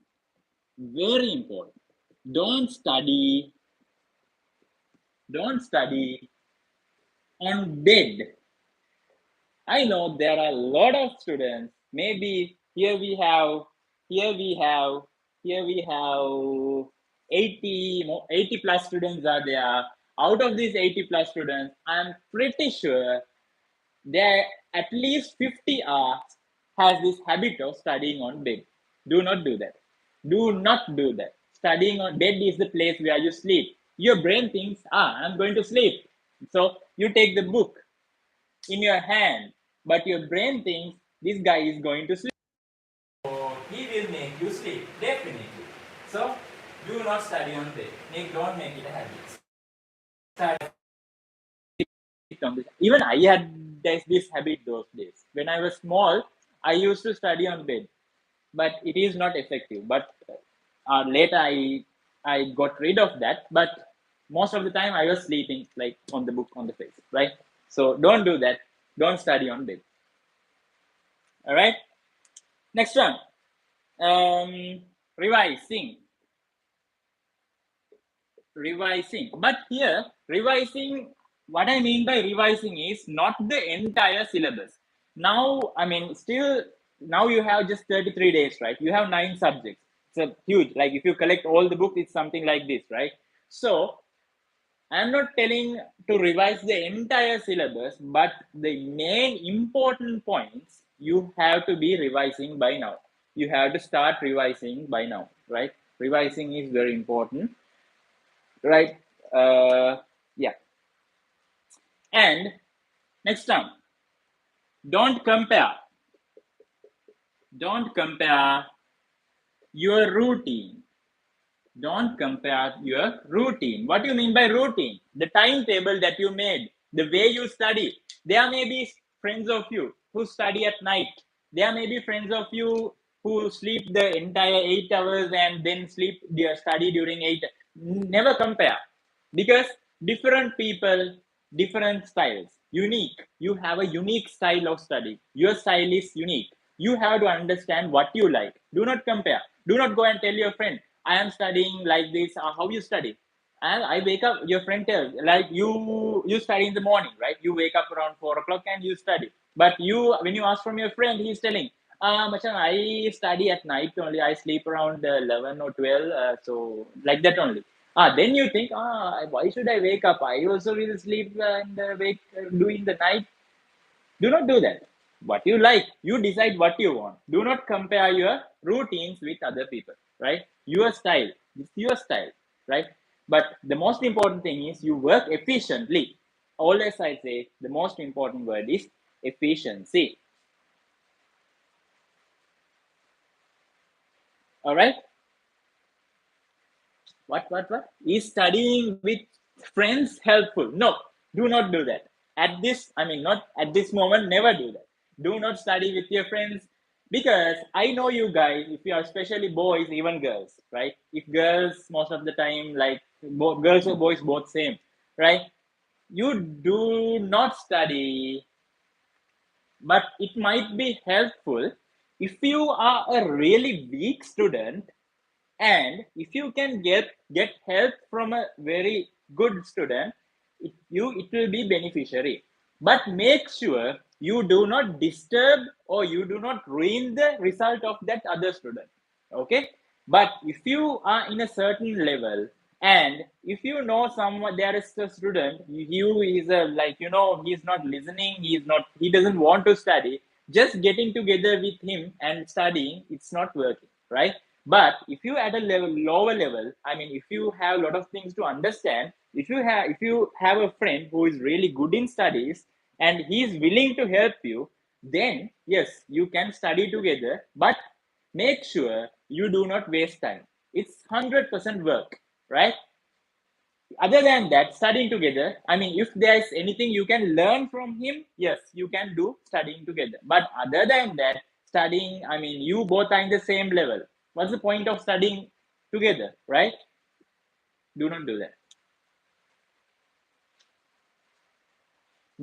don't study on bed. I know there are a lot of students. Maybe here we have 80 plus students are there. Out of these 80 plus students, I'm pretty sure there at least 50 hours has this habit of studying on bed. Do not do that. Do not do that. Studying on bed is the place where you sleep. Your brain thinks, I'm going to sleep. So you take the book in your hand, but your brain thinks this guy is going to sleep. So he will make you sleep, definitely. So do not study on bed. Don't make it a habit. Even I had this habit those days. When I was small, I used to study on bed, but it is not effective. But later I got rid of that. But most of the time I was sleeping like on the book on the face, right? So don't do that. Don't study on bed. All right. Next one. Revising. But here, revising, what I mean by revising is not the entire syllabus. Now, now you have just 33 days, right? You have 9 subjects. It's a huge, like if you collect all the book, it's something like this, right? So I'm not telling to revise the entire syllabus, but the main important points you have to be revising by now. You have to start revising by now, right? Revising is very important, right? Yeah. And next one, don't compare your routine. Don't compare your routine. What do you mean by routine? The timetable that you made, the way you study. There may be friends of you who study at night. There may be friends of you who sleep the entire 8 hours and then sleep their study during 8. Never compare, because different people, different styles, unique. You have a unique style of study. Your style is unique. You have to understand what you like. Do not compare. Do not go and tell your friend, I am studying like this. How you study? And I wake up, your friend tells, like you study in the morning, right? You wake up around 4 o'clock and you study. But when you ask from your friend, he's telling, Machan, I study at night only. I sleep around 11 or 12. So like that only. Then you think, why should I wake up? I also will sleep and wake during the night. Do not do that. What you like, you decide what you want. Do not compare your routines with other people, right? Your style. It's your style, right? But the most important thing is you work efficiently. Always I say the most important word is efficiency. All right. What? Is studying with friends helpful? No, do not do that. At this, I mean, not at this moment, never do that. Do not study with your friends because I know you guys, if you are especially boys, even girls, right? If girls, most of the time, like girls or boys, both same, right? You do not study, but it might be helpful if you are a really weak student, and if you can get help from a very good student, it will be beneficiary. But make sure you do not disturb or you do not ruin the result of that other student. Okay. But if you are in a certain level, and if you know someone, there is a student, you is a, like, he's not listening, he doesn't want to study, just getting together with him and studying, it's not working, right? But if you at a lower level, I mean, if you have a lot of things to understand, if you have a friend who is really good in studies and he is willing to help you, then yes, you can study together. But make sure you do not waste time. It's 100% work, right? Other than that, studying together, I mean, if there is anything you can learn from him, yes, you can do studying together. But other than that, studying, I mean, you both are in the same level. What's the point of studying together, right? Do not do that.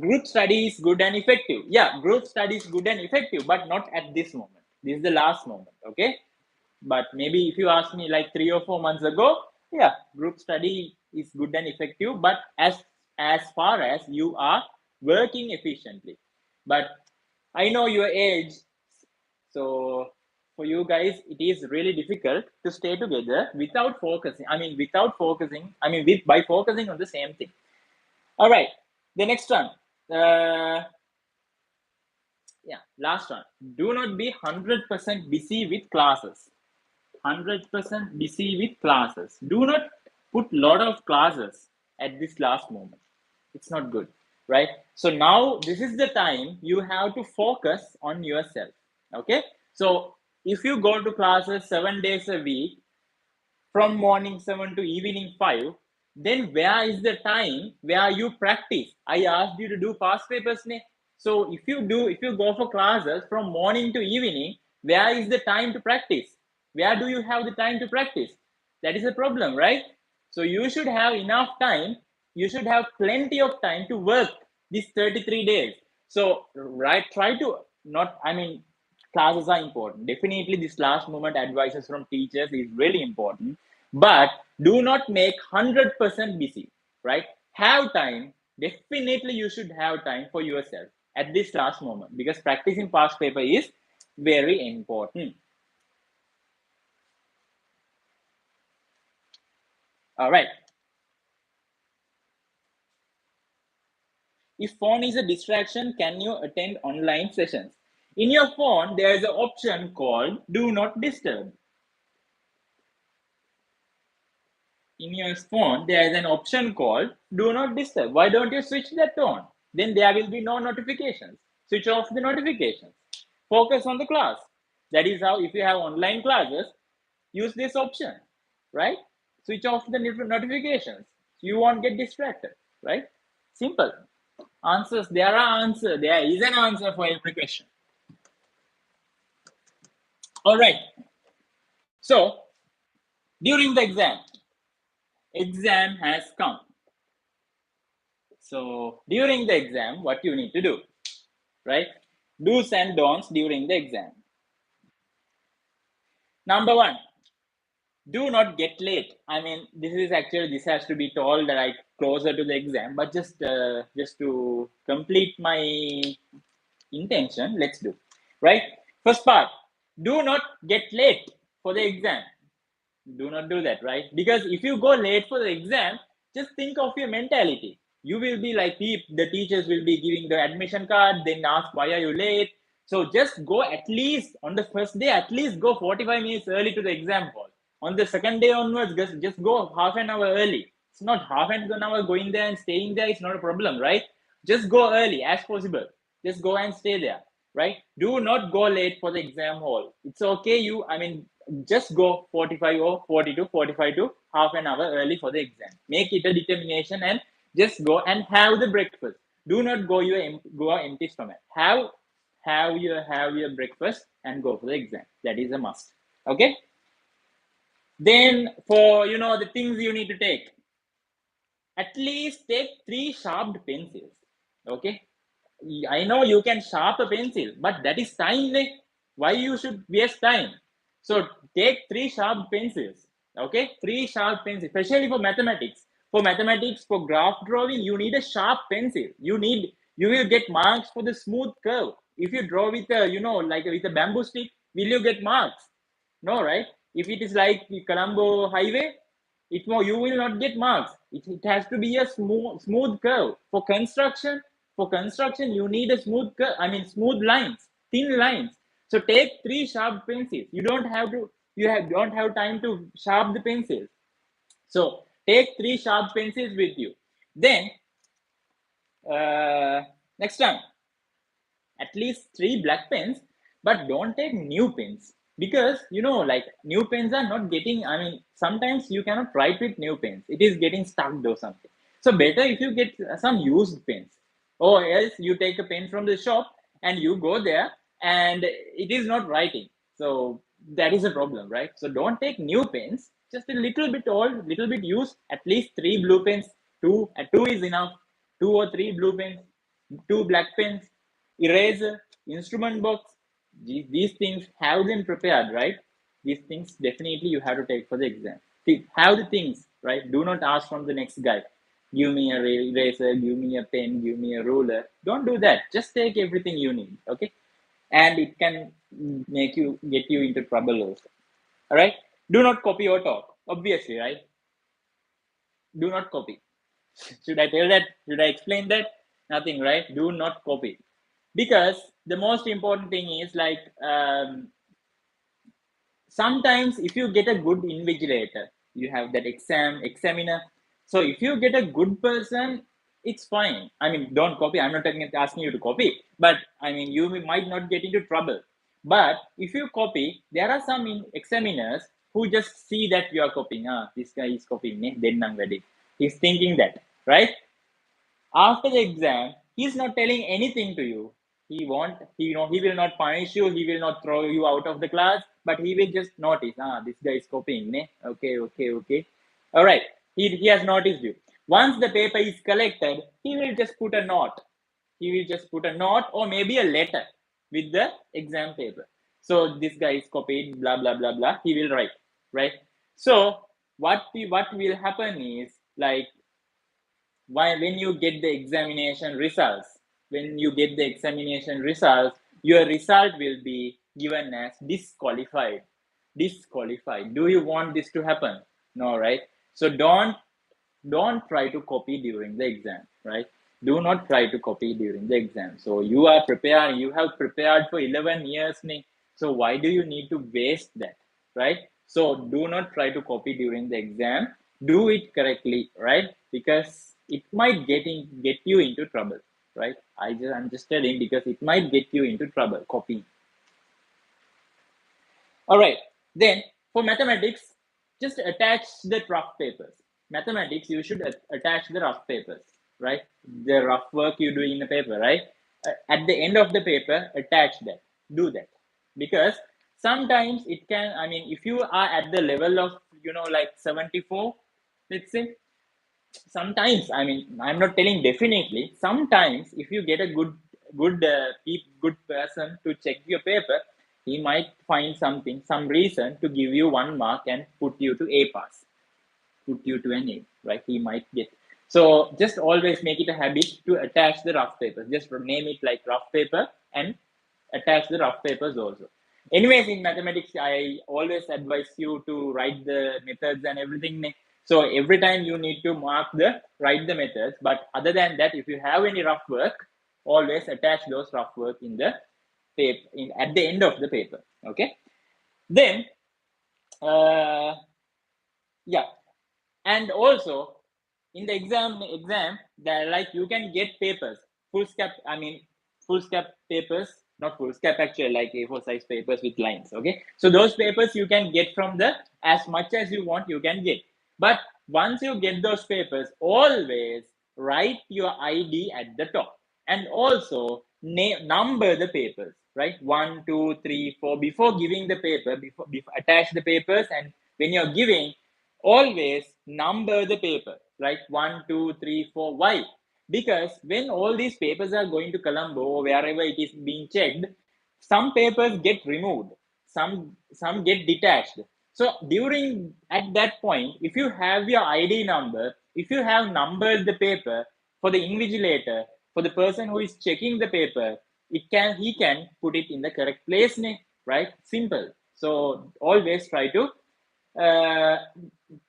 Group study is good and effective. Yeah, group study is good and effective, but not at this moment. This is the last moment, okay? But maybe if you ask me like 3 or 4 months ago, yeah, group study is good and effective, but as far as you are working efficiently. But I know your age, so for you guys, it is really difficult to stay together without focusing. I mean, without focusing. I mean, with by focusing on the same thing. All right, the next one. Yeah, last one. Do not be 100% busy with classes. 100% busy with classes. Do not put lot of classes at this last moment. It's not good, right? So now this is the time you have to focus on yourself. Okay. So if you go to classes 7 days a week, from morning 7 to evening 5, then where is the time where you practice? I asked you to do past papers. So if you go for classes from morning to evening, where is the time to practice? Where do you have the time to practice? That is a problem, right? So you should have enough time. You should have plenty of time to work these 33 days. So right, try to not, I mean, classes are important. Definitely, this last moment advices from teachers is really important. But do not make 100% busy, right? Have time. Definitely, you should have time for yourself at this last moment because practicing past paper is very important. All right. If phone is a distraction, can you attend online sessions? In your phone, there is an option called Do Not Disturb. In your phone, there is an option called Do Not Disturb. Why don't you switch that on? Then there will be no notifications. Switch off the notifications. Focus on the class. That is how, if you have online classes, use this option, right? Switch off the notifications. You won't get distracted, right? Simple. Answers. There are answers. There is an answer for every question. All right. So during the exam has come. So during the exam, what you need to do, right? Do's and don'ts during the exam. Number one, do not get late. I mean, this has to be told like closer to the exam, but just to complete my intention, let's do, right? First part, do not get late for the exam. Do not do that, right? Because if you go late for the exam, just think of your mentality. You will be like, the teachers will be giving the admission card, then ask, why are you late? So just go at least on the first day, at least go 45 minutes early to the exam hall. On the second day onwards, just go half an hour early. It's not half an hour going there and staying there is not a problem, right? Just go early as possible. Just go and stay there, right? Do not go late for the exam hall. It's okay. Just go 45 or 42, 45 to half an hour early for the exam. Make it a determination and just go and have the breakfast. Do not go empty stomach. Have your breakfast and go for the exam. That is a must. Okay. Then for the things you need to take, at least take 3 sharpened pencils. Okay. I know you can sharp a pencil, but that is time. Why you should waste time? So take 3 sharp pencils. Okay, 3 sharp pencils, especially for mathematics. For mathematics, for graph drawing, you need a sharp pencil. You will get marks for the smooth curve. If you draw with a like with a bamboo stick, will you get marks? No, right? If it is like the Colombo Highway, you will not get marks. It has to be a smooth curve. For construction, you need a smooth curve. Smooth lines, thin lines. So take 3 sharp pencils. Don't have time to sharp the pencils. So take 3 sharp pencils with you. Then next time, at least 3 black pens, but don't take new pens, because like new pens are not getting. Sometimes you cannot write with new pens, it is getting stuck or something. So better if you get some used pens, or else you take a pen from the shop and you go there and it is not writing. So that is a problem, right? So don't take new pens, just a little bit old, little bit used. At least 3 blue pens. Two is enough. 2 or 3 blue pens, 2 black pens, eraser, instrument box. These things, have them prepared, right? These things definitely you have to take for the exam. Have the things, right? Do not ask from the next guy. Give me a eraser, give me a pen, give me a ruler. Don't do that. Just take everything you need, okay? And it can get you into trouble also. All right? Do not copy or talk, obviously, right? Do not copy. Should I tell that? Should I explain that? Nothing, right? Do not copy. Because the most important thing is like, sometimes if you get a good invigilator, you have that examiner. So if you get a good person, it's fine. Don't copy. I'm not asking you to copy, but you might not get into trouble. But if you copy, there are some examiners who just see that you are copying. This guy is copying me, then I'm ready. He's thinking that, right? After the exam, he's not telling anything to you. He will not punish you, he will not throw you out of the class, but he will just notice, this guy is copying me. Okay. All right. He has noticed you. Once the paper is collected, he will just put a note. He will just put a note or maybe a letter with the exam paper. So this guy is copied, blah blah blah blah. He will write, right? So what will happen is like, when you get the examination results, your result will be given as disqualified. Do you want this to happen? No, right? So don't try to copy during the exam, right? Do not try to copy during the exam. So you have prepared for 11 years, so why do you need to waste that, right? So do not try to copy during the exam. Do it correctly, right? Because it might get you into trouble, right? I'm just telling, because it might get you into trouble copying. All right. Then for mathematics, just attach the rough papers. Mathematics, you should attach the rough papers, right? The rough work you do in the paper, right? At the end of the paper, attach that. Do that. Because sometimes it can, if you are at the level of, like 74, let's say, sometimes, I'm not telling definitely, sometimes if you get a good person to check your paper, he might find some reason to give you 1 mark and put you to A pass, put you to an A, right? He might get. So just always make it a habit to attach the rough papers. Just name it like rough paper and attach the rough papers also. Anyways, in mathematics, I always advise you to write the methods and everything. So every time you need to write the methods. But other than that, if you have any rough work, always attach those rough work in the paper at the end of the paper. Okay. Then, yeah, and also in the exam, that like you can get papers, full scap papers, not full scap actually, like A4 size papers with lines. Okay, so those papers you can get from the, as much as you want you can get. But once you get those papers, always write your ID at the top, and also number the papers, right? 1, 2, 3, 4, before giving the paper, before attach the papers, and when you're giving, always number the paper, right? 1, 2, 3, 4. Why? Because when all these papers are going to Colombo or wherever it is being checked, some papers get removed, some get detached. So during, at that point, if you have your ID number, if you have numbered the paper, for the invigilator, for the person who is checking the paper, he can put it in the correct place, right? Simple. So always try to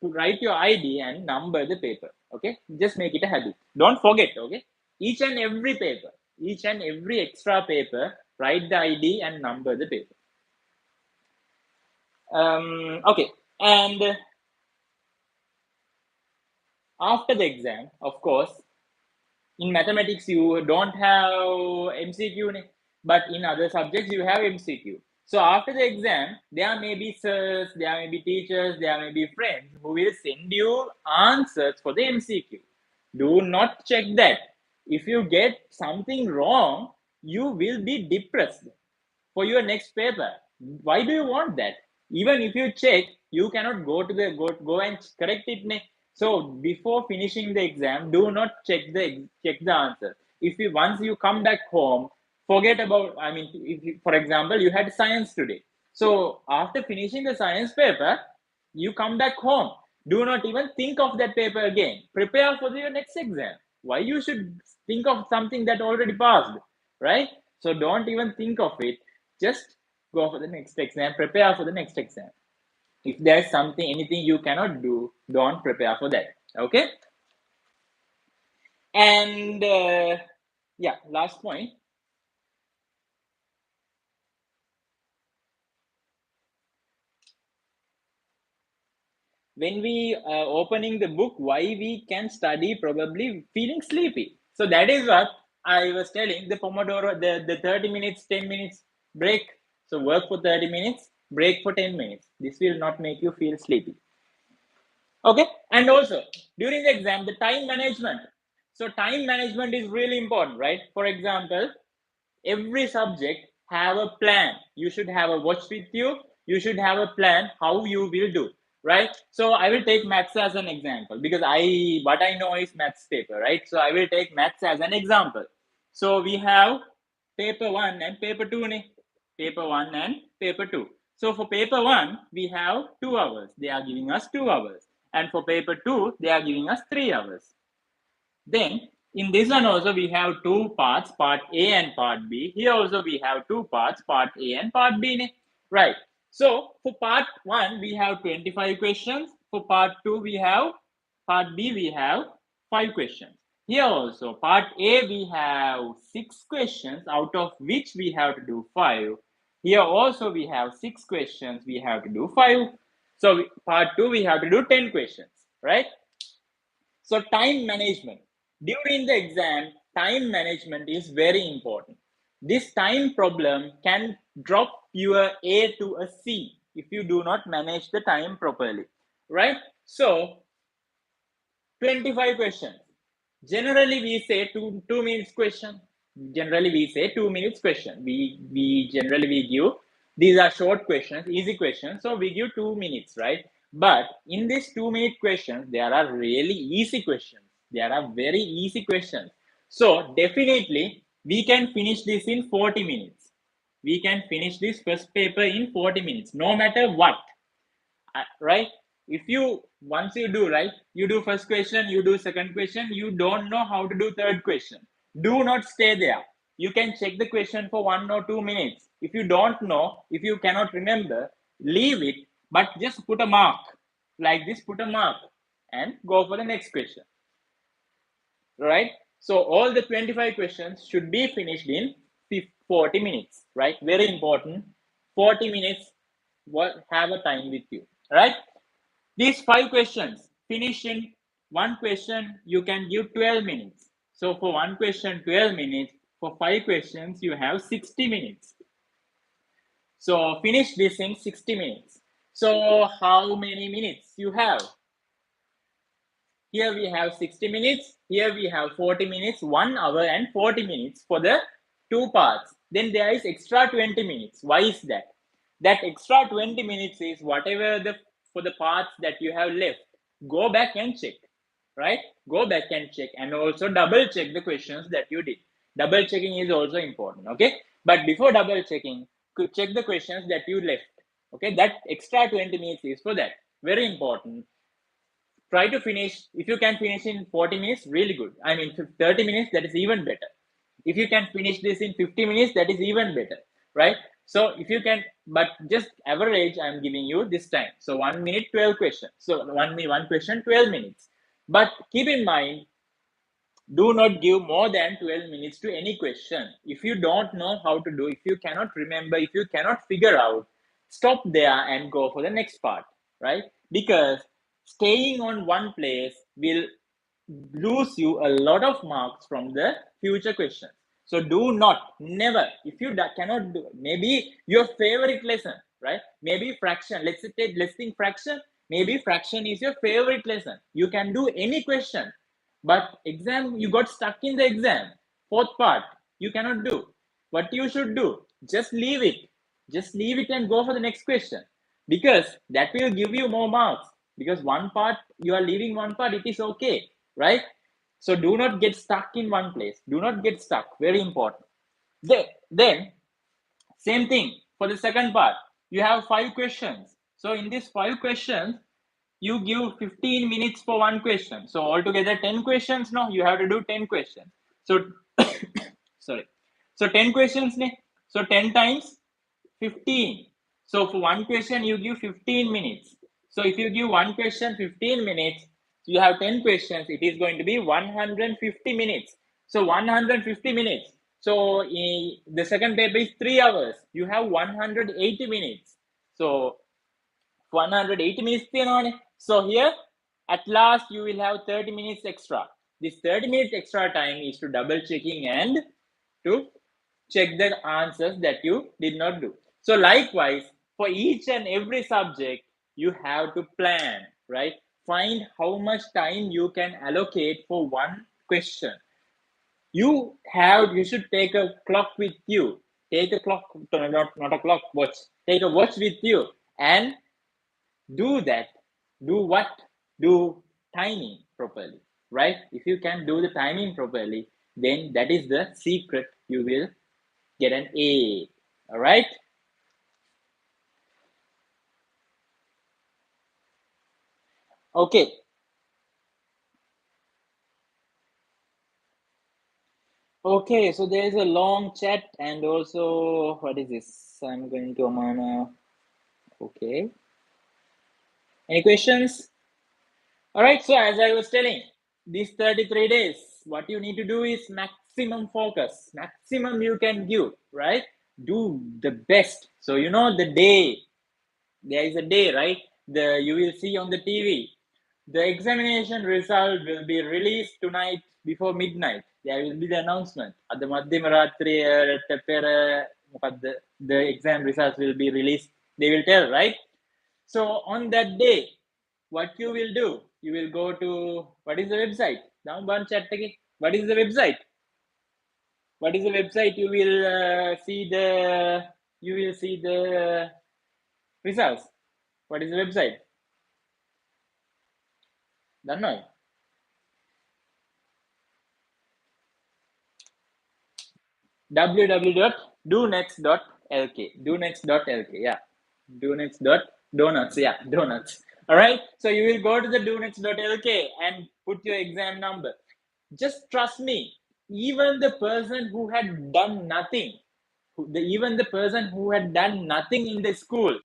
write your ID and number the paper. Okay, just make it a habit. Don't forget. Okay, each and every paper, each and every extra paper, write the ID and number the paper. Okay, and after the exam, of course, in mathematics you don't have MCQ, but in other subjects you have MCQ. So after the exam, there may be sirs, there may be teachers, there may be friends who will send you answers for the MCQ. Do not check that. If you get something wrong, you will be depressed for your next paper. Why do you want that? Even if you check, you cannot go and correct it. So before finishing the exam, do not check the answer. If you, once you come back home, forget about. I mean, if you, for example, you had science today. So after finishing the science paper, you come back home. Do not even think of that paper again. Prepare for your next exam. Why you should think of something that already passed, right? So don't even think of it. Just go for the next exam. Prepare for the next exam. If there's something, anything you cannot do, don't prepare for that. Okay. And yeah, last point. When we opening the book, why we can study probably feeling sleepy. So that is what I was telling, the Pomodoro, the 30 minutes, 10 minutes break. So work for 30 minutes, break for 10 minutes. This will not make you feel sleepy. Okay, and also during the exam, the time management. So time management is really important, right? For example, every subject have a plan. You should have a watch with you. You should have a plan how you will do, right? So I will take maths as an example, because what I know is maths paper, right? So I will take maths as an example. So we have paper 1 and paper 2, paper 1 and paper 2. So for paper 1, we have 2 hours. They are giving us 2 hours. And for paper 2, they are giving us 3 hours. Then in this one also we have two parts, part A and part B. Here also we have two parts, part A and part B. Right. So for part 1 we have 25 questions. For part 2 we have, part B we have 5 questions. Here also part A we have 6 questions, out of which we have to do 5. Here also we have 6 questions, we have to do 5. So part 2 we have to do 10 questions, right? So time management. During the exam, time management is very important. This time problem can drop your A to a C if you do not manage the time properly, right? So 25 questions. Generally, we say two minutes question. Generally, we say 2 minutes question. We generally we give, these are short questions, easy questions. So we give 2 minutes, right? But in these 2 minute questions, there are really easy questions. There are very easy questions. So definitely we can finish this in 40 minutes. We can finish this first paper in 40 minutes, no matter what, right? If you, once you do, right, you do first question, you do second question, you don't know how to do third question, do not stay there. You can check the question for 1 or 2 minutes. If you don't know, if you cannot remember, leave it, but just put a mark like this, put a mark and go for the next question, right? So all the 25 questions should be finished in 40 minutes, right? Very important. 40 minutes, what have a time with you, right? These 5 questions finish in one question you can give 12 minutes. So for one question, 12 minutes. For 5 questions, you have 60 minutes. So finish this in 60 minutes. So how many minutes you have? Here we have 60 minutes. Here we have 40 minutes, 1 hour and 40 minutes for the two parts. Then there is extra 20 minutes. Why is that? That extra 20 minutes is whatever the for the parts that you have left. Go back and check, right? Go back and check and also double check the questions that you did. Double checking is also important, okay? But before double checking, check the questions that you left. Okay, that extra 20 minutes is for that. Very important. Try to finish. If you can finish in 40 minutes, really good. I mean 30 minutes, that is even better. If you can finish this in 50 minutes, that is even better, right? So if you can, but just average I'm giving you this time. So 1 minute 12 questions. So one question 12 minutes. But keep in mind, do not give more than 12 minutes to any question. If you don't know how to do, if you cannot remember, if you cannot figure out, stop there and go for the next part, right? Because staying on one place will lose you a lot of marks from the future questions. So do not, never, if you cannot do, maybe your favorite lesson, right? Maybe fraction, let's think fraction. Maybe fraction is your favorite lesson. You can do any question, but exam, you got stuck in the exam. Fourth part, you cannot do. What you should do, just leave it. Just leave it and go for the next question. Because that will give you more marks. Because one part, you are leaving one part, it is okay, right? So do not get stuck in one place. Do not get stuck. Very important. Then same thing for the second part. You have 5 questions. So in these 5 questions, you give 15 minutes for one question. So altogether 10 questions. No, you have to do 10 questions. So sorry. So 10 questions. So 10 times 15. So for one question, you give 15 minutes. So if you give one question 15 minutes, you have 10 questions, it is going to be 150 minutes. So 150 minutes. So the second paper is 3 hours. You have 180 minutes. So 180 minutes. So here, at last, you will have 30 minutes extra. This 30 minutes extra time is to double checking and to check the answers that you did not do. So likewise, for each and every subject, you have to plan, right? Find how much time you can allocate for one question. You should take a clock with you. Take a clock, not a clock, watch. Take a watch with you and do that. Do what? Do timing properly, right? If you can do the timing properly, then that is the secret. You will get an A. All right. Okay. Okay. So there is a long chat and also what is this? I'm going to Amana. Okay. Any questions? All right. So as I was telling, these 33 days, what you need to do is maximum focus, maximum you can give, right? Do the best. So you know the day, there is a day, right? You will see on the TV. The examination result will be released tonight before midnight. There will be the announcement. At the Madhyama Ratriයට පෙර the exam results will be released. They will tell, right? So on that day, what you will do? You will go to, what is the website? Down one chat again. What is the website? What is the website? You will see the results. What is the website? Don't know. www.donext.lk. Donext.lk. Yeah. Donext.donuts. Yeah. Donuts. All right. So you will go to the donext.lk and put your exam number. Just trust me. Even the person who had done nothing, even the person who had done nothing in the school,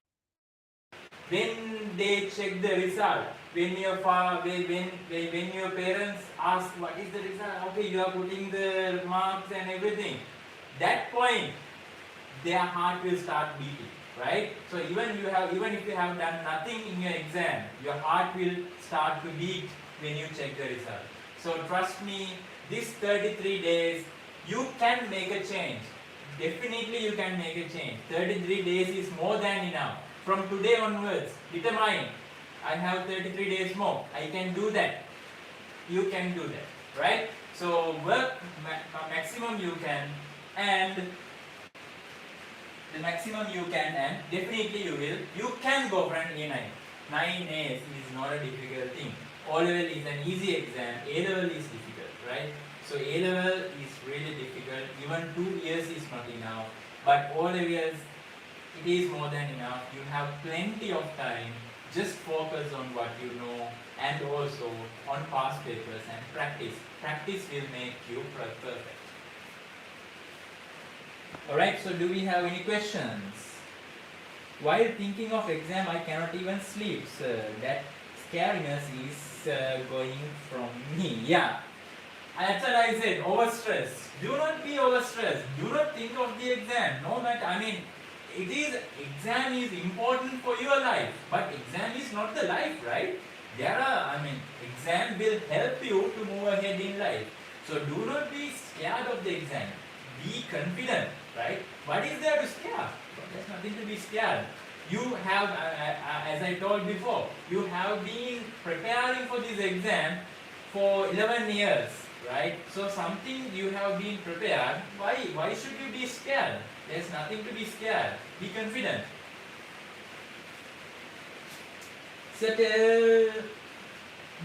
when they check the result, when your parents ask what is the result, okay, you are putting the marks and everything, that point their heart will start beating, right? So even if you have done nothing in your exam, your heart will start to beat when you check the result. So trust me, these 33 days, you can make a change. Definitely you can make a change. 33 days is more than enough. From today onwards, determine, I have 33 days more. I can do that. You can do that, right? So work maximum you can, and the maximum you can, and definitely you will. You can go for an A9. 9As is not a difficult thing. O-level is an easy exam. A-level is difficult, right? So A-level is really difficult. Even 2 years is not enough. But O-levels, it is more than enough. You have plenty of time. Just focus on what you know, and also on past papers and practice. Practice will make you perfect. Alright, so do we have any questions? While thinking of exam, I cannot even sleep, sir. That scariness is going from me. Yeah, that's what I said, overstress. Do not be overstressed. Do not think of the exam. No matter, I mean, exam is important for your life, but exam is not the life, right? Exam will help you to move ahead in life. So do not be scared of the exam. Be confident, right? What is there to scare? There's nothing to be scared. You have, as I told before, you have been preparing for this exam for 11 years, right? So something you have been prepared. Why should you be scared? There's nothing to be scared. Be confident. Settle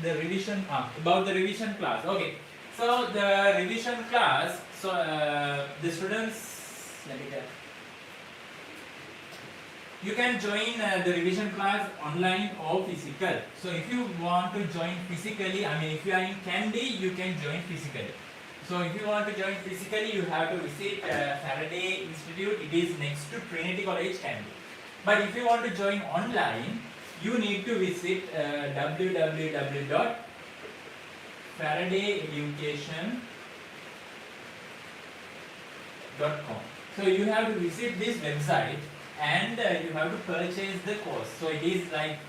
the revision about the revision class. Okay. So the revision class. So the students, let me tell. You can join the revision class online or physical. So if you want to join physically, if you are in Kandy, you can join physically. So if you want to join physically, you have to visit Faraday Institute. It is next to Trinity College, Kandy. But if you want to join online, you need to visit www.faradayeducation.com. So you have to visit this website, and you have to purchase the course. So it is like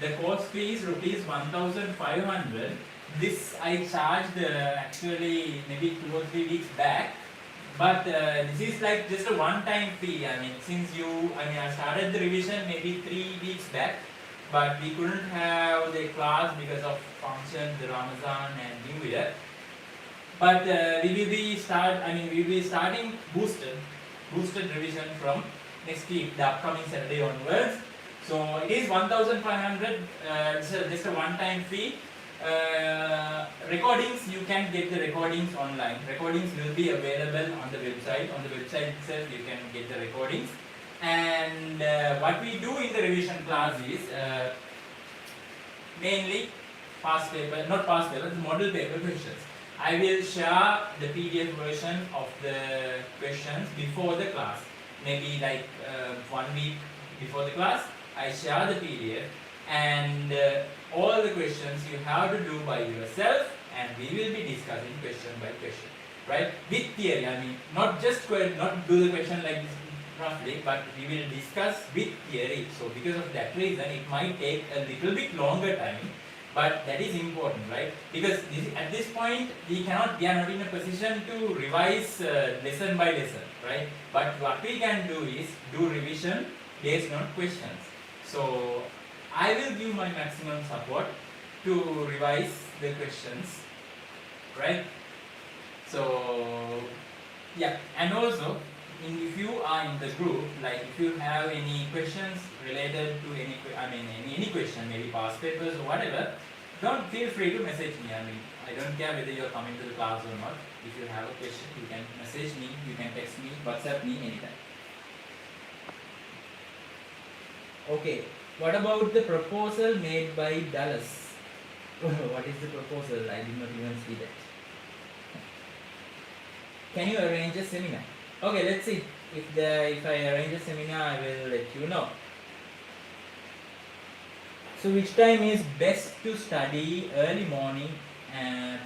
the course fee is rupees 1,500. This I charged actually maybe 2 or 3 weeks back, but this is like just a one-time fee. Since I started the revision maybe 3 weeks back, but we couldn't have the class because of functions, the Ramadan and New Year. But we will be starting boosted revision from next week, the upcoming Saturday onwards. So it is 1,500. It's just a one-time fee. Recordings, you can get the recordings online. Recordings will be available on the website. On the website itself, you can get the recordings. And what we do in the revision class is mainly model paper questions. I will share the PDF version of the questions before the class. Maybe like 1 week before the class, I share the PDF, and all the questions you have to do by yourself, and we will be discussing question by question, right? With theory, not do the question like this roughly, but we will discuss with theory. So because of that reason, it might take a little bit longer time, but that is important, right? Because at this point, we are not in a position to revise lesson by lesson, right? But what we can do is do revision based on questions. So I will give my maximum support to revise the questions, right? So yeah, and also if you are in the group, like if you have any questions related to any question, maybe past papers or whatever, don't feel free to message me. I don't care whether you're coming to the class or not. If you have a question, you can message me, you can text me, WhatsApp me anytime. Okay, what about the proposal made by Dallas? What is the proposal? I did not even see that. Can you arrange a seminar? Okay, let's see. If I arrange a seminar, I will let you know. So which time is best to study, early morning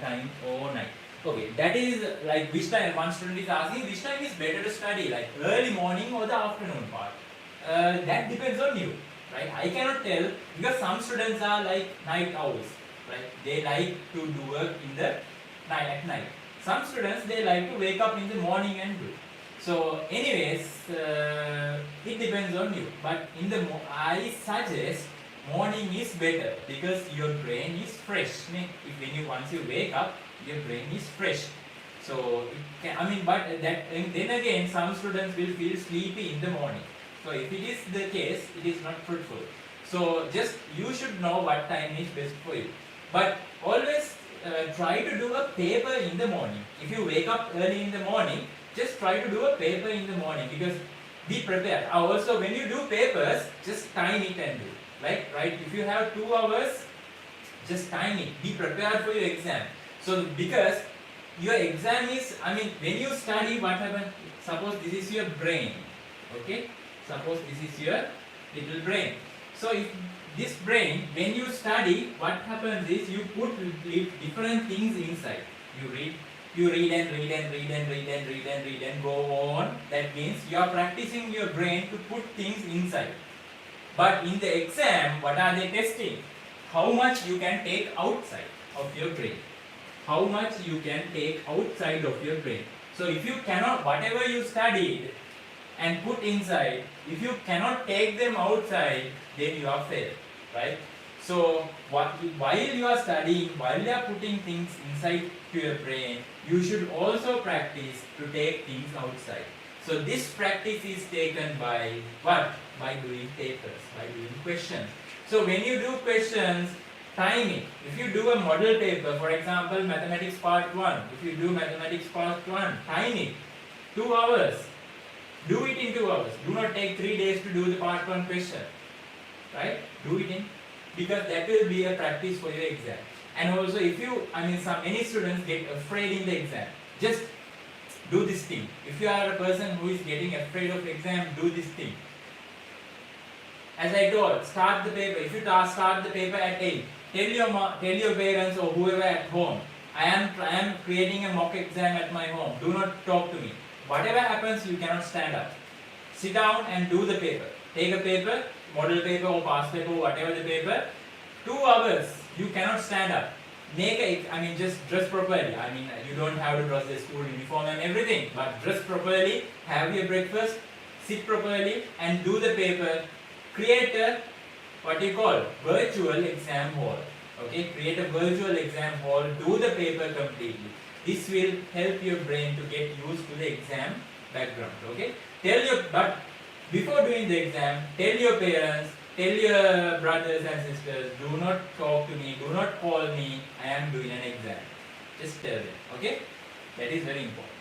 time or night? Okay, that is like which time. One student is asking which time is better to study, like early morning or the afternoon part. That depends on you, right? I cannot tell, because some students are like night owls. right? They like to do work in the night at night. Some students, they like to wake up in the morning and do. So anyways, it depends on you. But in the I suggest morning is better because your brain is fresh. If when you once you wake up, your brain is fresh. So it can, I mean, but that then again, some students will feel sleepy in the morning. So if it is the case, it is not fruitful. So just you should know what time is best for you. But always try to do a paper in the morning. If you wake up early in the morning, just try to do a paper in the morning because be prepared. Also, when you do papers, just time it and do. Like, right? If you have 2 hours, just time it. Be prepared for your exam. So because your exam is, I mean, when you study, what happens? Suppose this is your brain. Okay? Suppose this is your little brain. So if this brain, when you study, what happens is you put different things inside. You read and go on. That means you are practicing your brain to put things inside. But in the exam, what are they testing? How much you can take outside of your brain. How much you can take outside of your brain. So if you cannot, whatever you studied and put inside, if you cannot take them outside, then you are failed, right? So while you are studying, while you are putting things inside to your brain, you should also practice to take things outside. So this practice is taken by what? By doing papers, by doing questions. So when you do questions, time it. If you do a model paper, for example, mathematics part 1, if you do mathematics part 1, time it. 2 hours. Do it in 2 hours. Do not take 3 days to do the part 1 question. Right? Do it in, because that will be a practice for your exam. And also if you, many students get afraid in the exam. Just do this thing. If you are a person who is getting afraid of exam, do this thing. As I told, start the paper. If you start the paper at 8, tell your parents or whoever at home, I am creating a mock exam at my home. Do not talk to me. Whatever happens, you cannot stand up. Sit down and do the paper. Take a paper, model paper or past paper, whatever the paper. 2 hours, you cannot stand up. Just dress properly. You don't have to dress the school uniform and everything, but dress properly, have your breakfast, sit properly and do the paper. Create a, virtual exam hall. Okay, create a virtual exam hall, do the paper completely. This will help your brain to get used to the exam background. Okay, but before doing the exam, tell your parents, tell your brothers and sisters, do not talk to me, do not call me, I am doing an exam. Just tell them, okay? That is very important.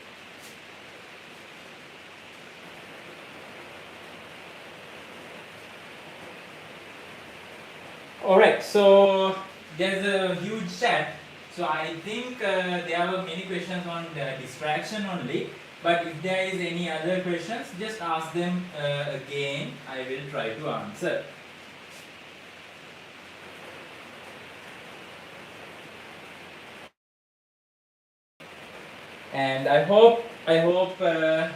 Alright, so there's a huge chat. So I think there were many questions on the distraction only. But if there is any other questions, just ask them again. I will try to answer. And I hope fruitful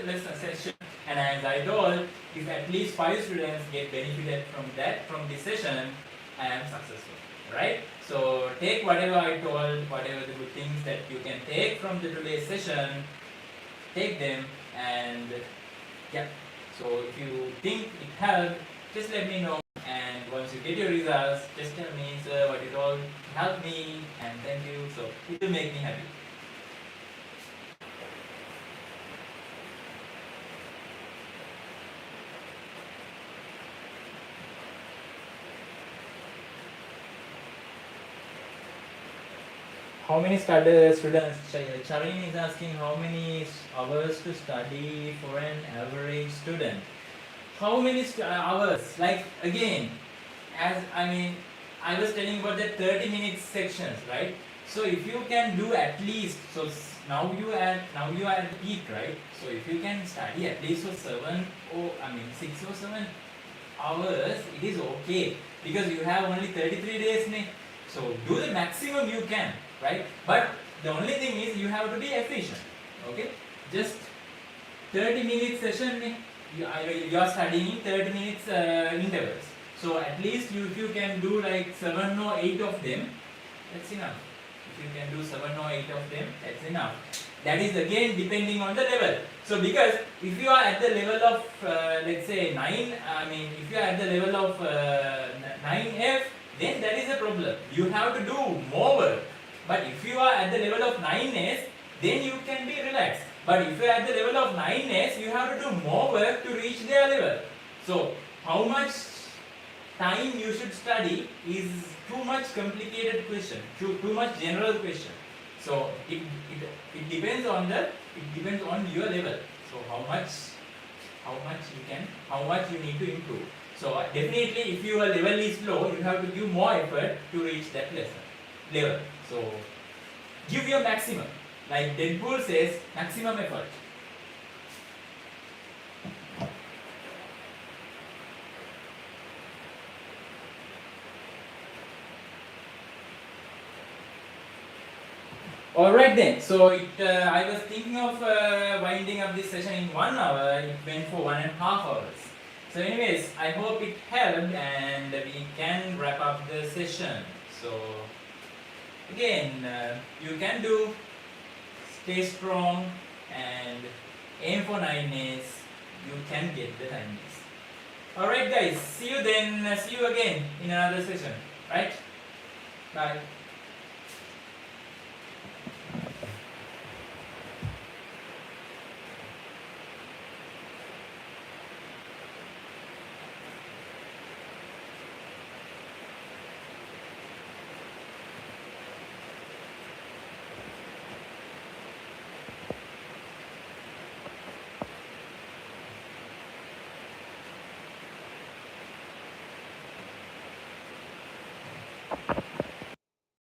lesson session. And as I told, if at least 5 students get benefited from this session, I am successful. Right? So take whatever I told, whatever the good things that you can take from the today's session, take them, and yeah. So if you think it helped, just let me know. And once you get your results, just tell me, sir, what you told helped me, and thank you. So it will make me happy. How many students? Charlene is asking how many hours to study for an average student. How many hours? Like again, I was telling about the 30 minutes sections, right? So if you can do at least, so now you are at peak, right? So if you can study at least for 6 or 7 hours, it is okay because you have only 33 days. So do the maximum you can. Right? But the only thing is you have to be efficient. Okay? Just 30 minutes session, you are studying in 30 minutes intervals. So at least if you can do like 7 or 8 of them, that's enough. If you can do 7 or 8 of them, that's enough. That is again depending on the level. So because if you are at the level of let's say 9, if you are at the level of 9F, then that is a problem. You have to do more work. But if you are at the level of 9S, then you can be relaxed. But if you are at the level of 9S, you have to do more work to reach their level. So how much time you should study is too much complicated question, too much general question. So it depends on your level. So how much you need to improve. So definitely if your level is low, you have to give more effort to reach that level. So give your maximum. Like Deadpool says, maximum effort. Alright then, so I was thinking of winding up this session in 1 hour. It went for 1.5 hours. So anyways, I hope it helped and we can wrap up the session. So again, you can do, stay strong and aim for 9S. You can get the 9S. Alright guys, see you then, see you again in another session. Right? Bye.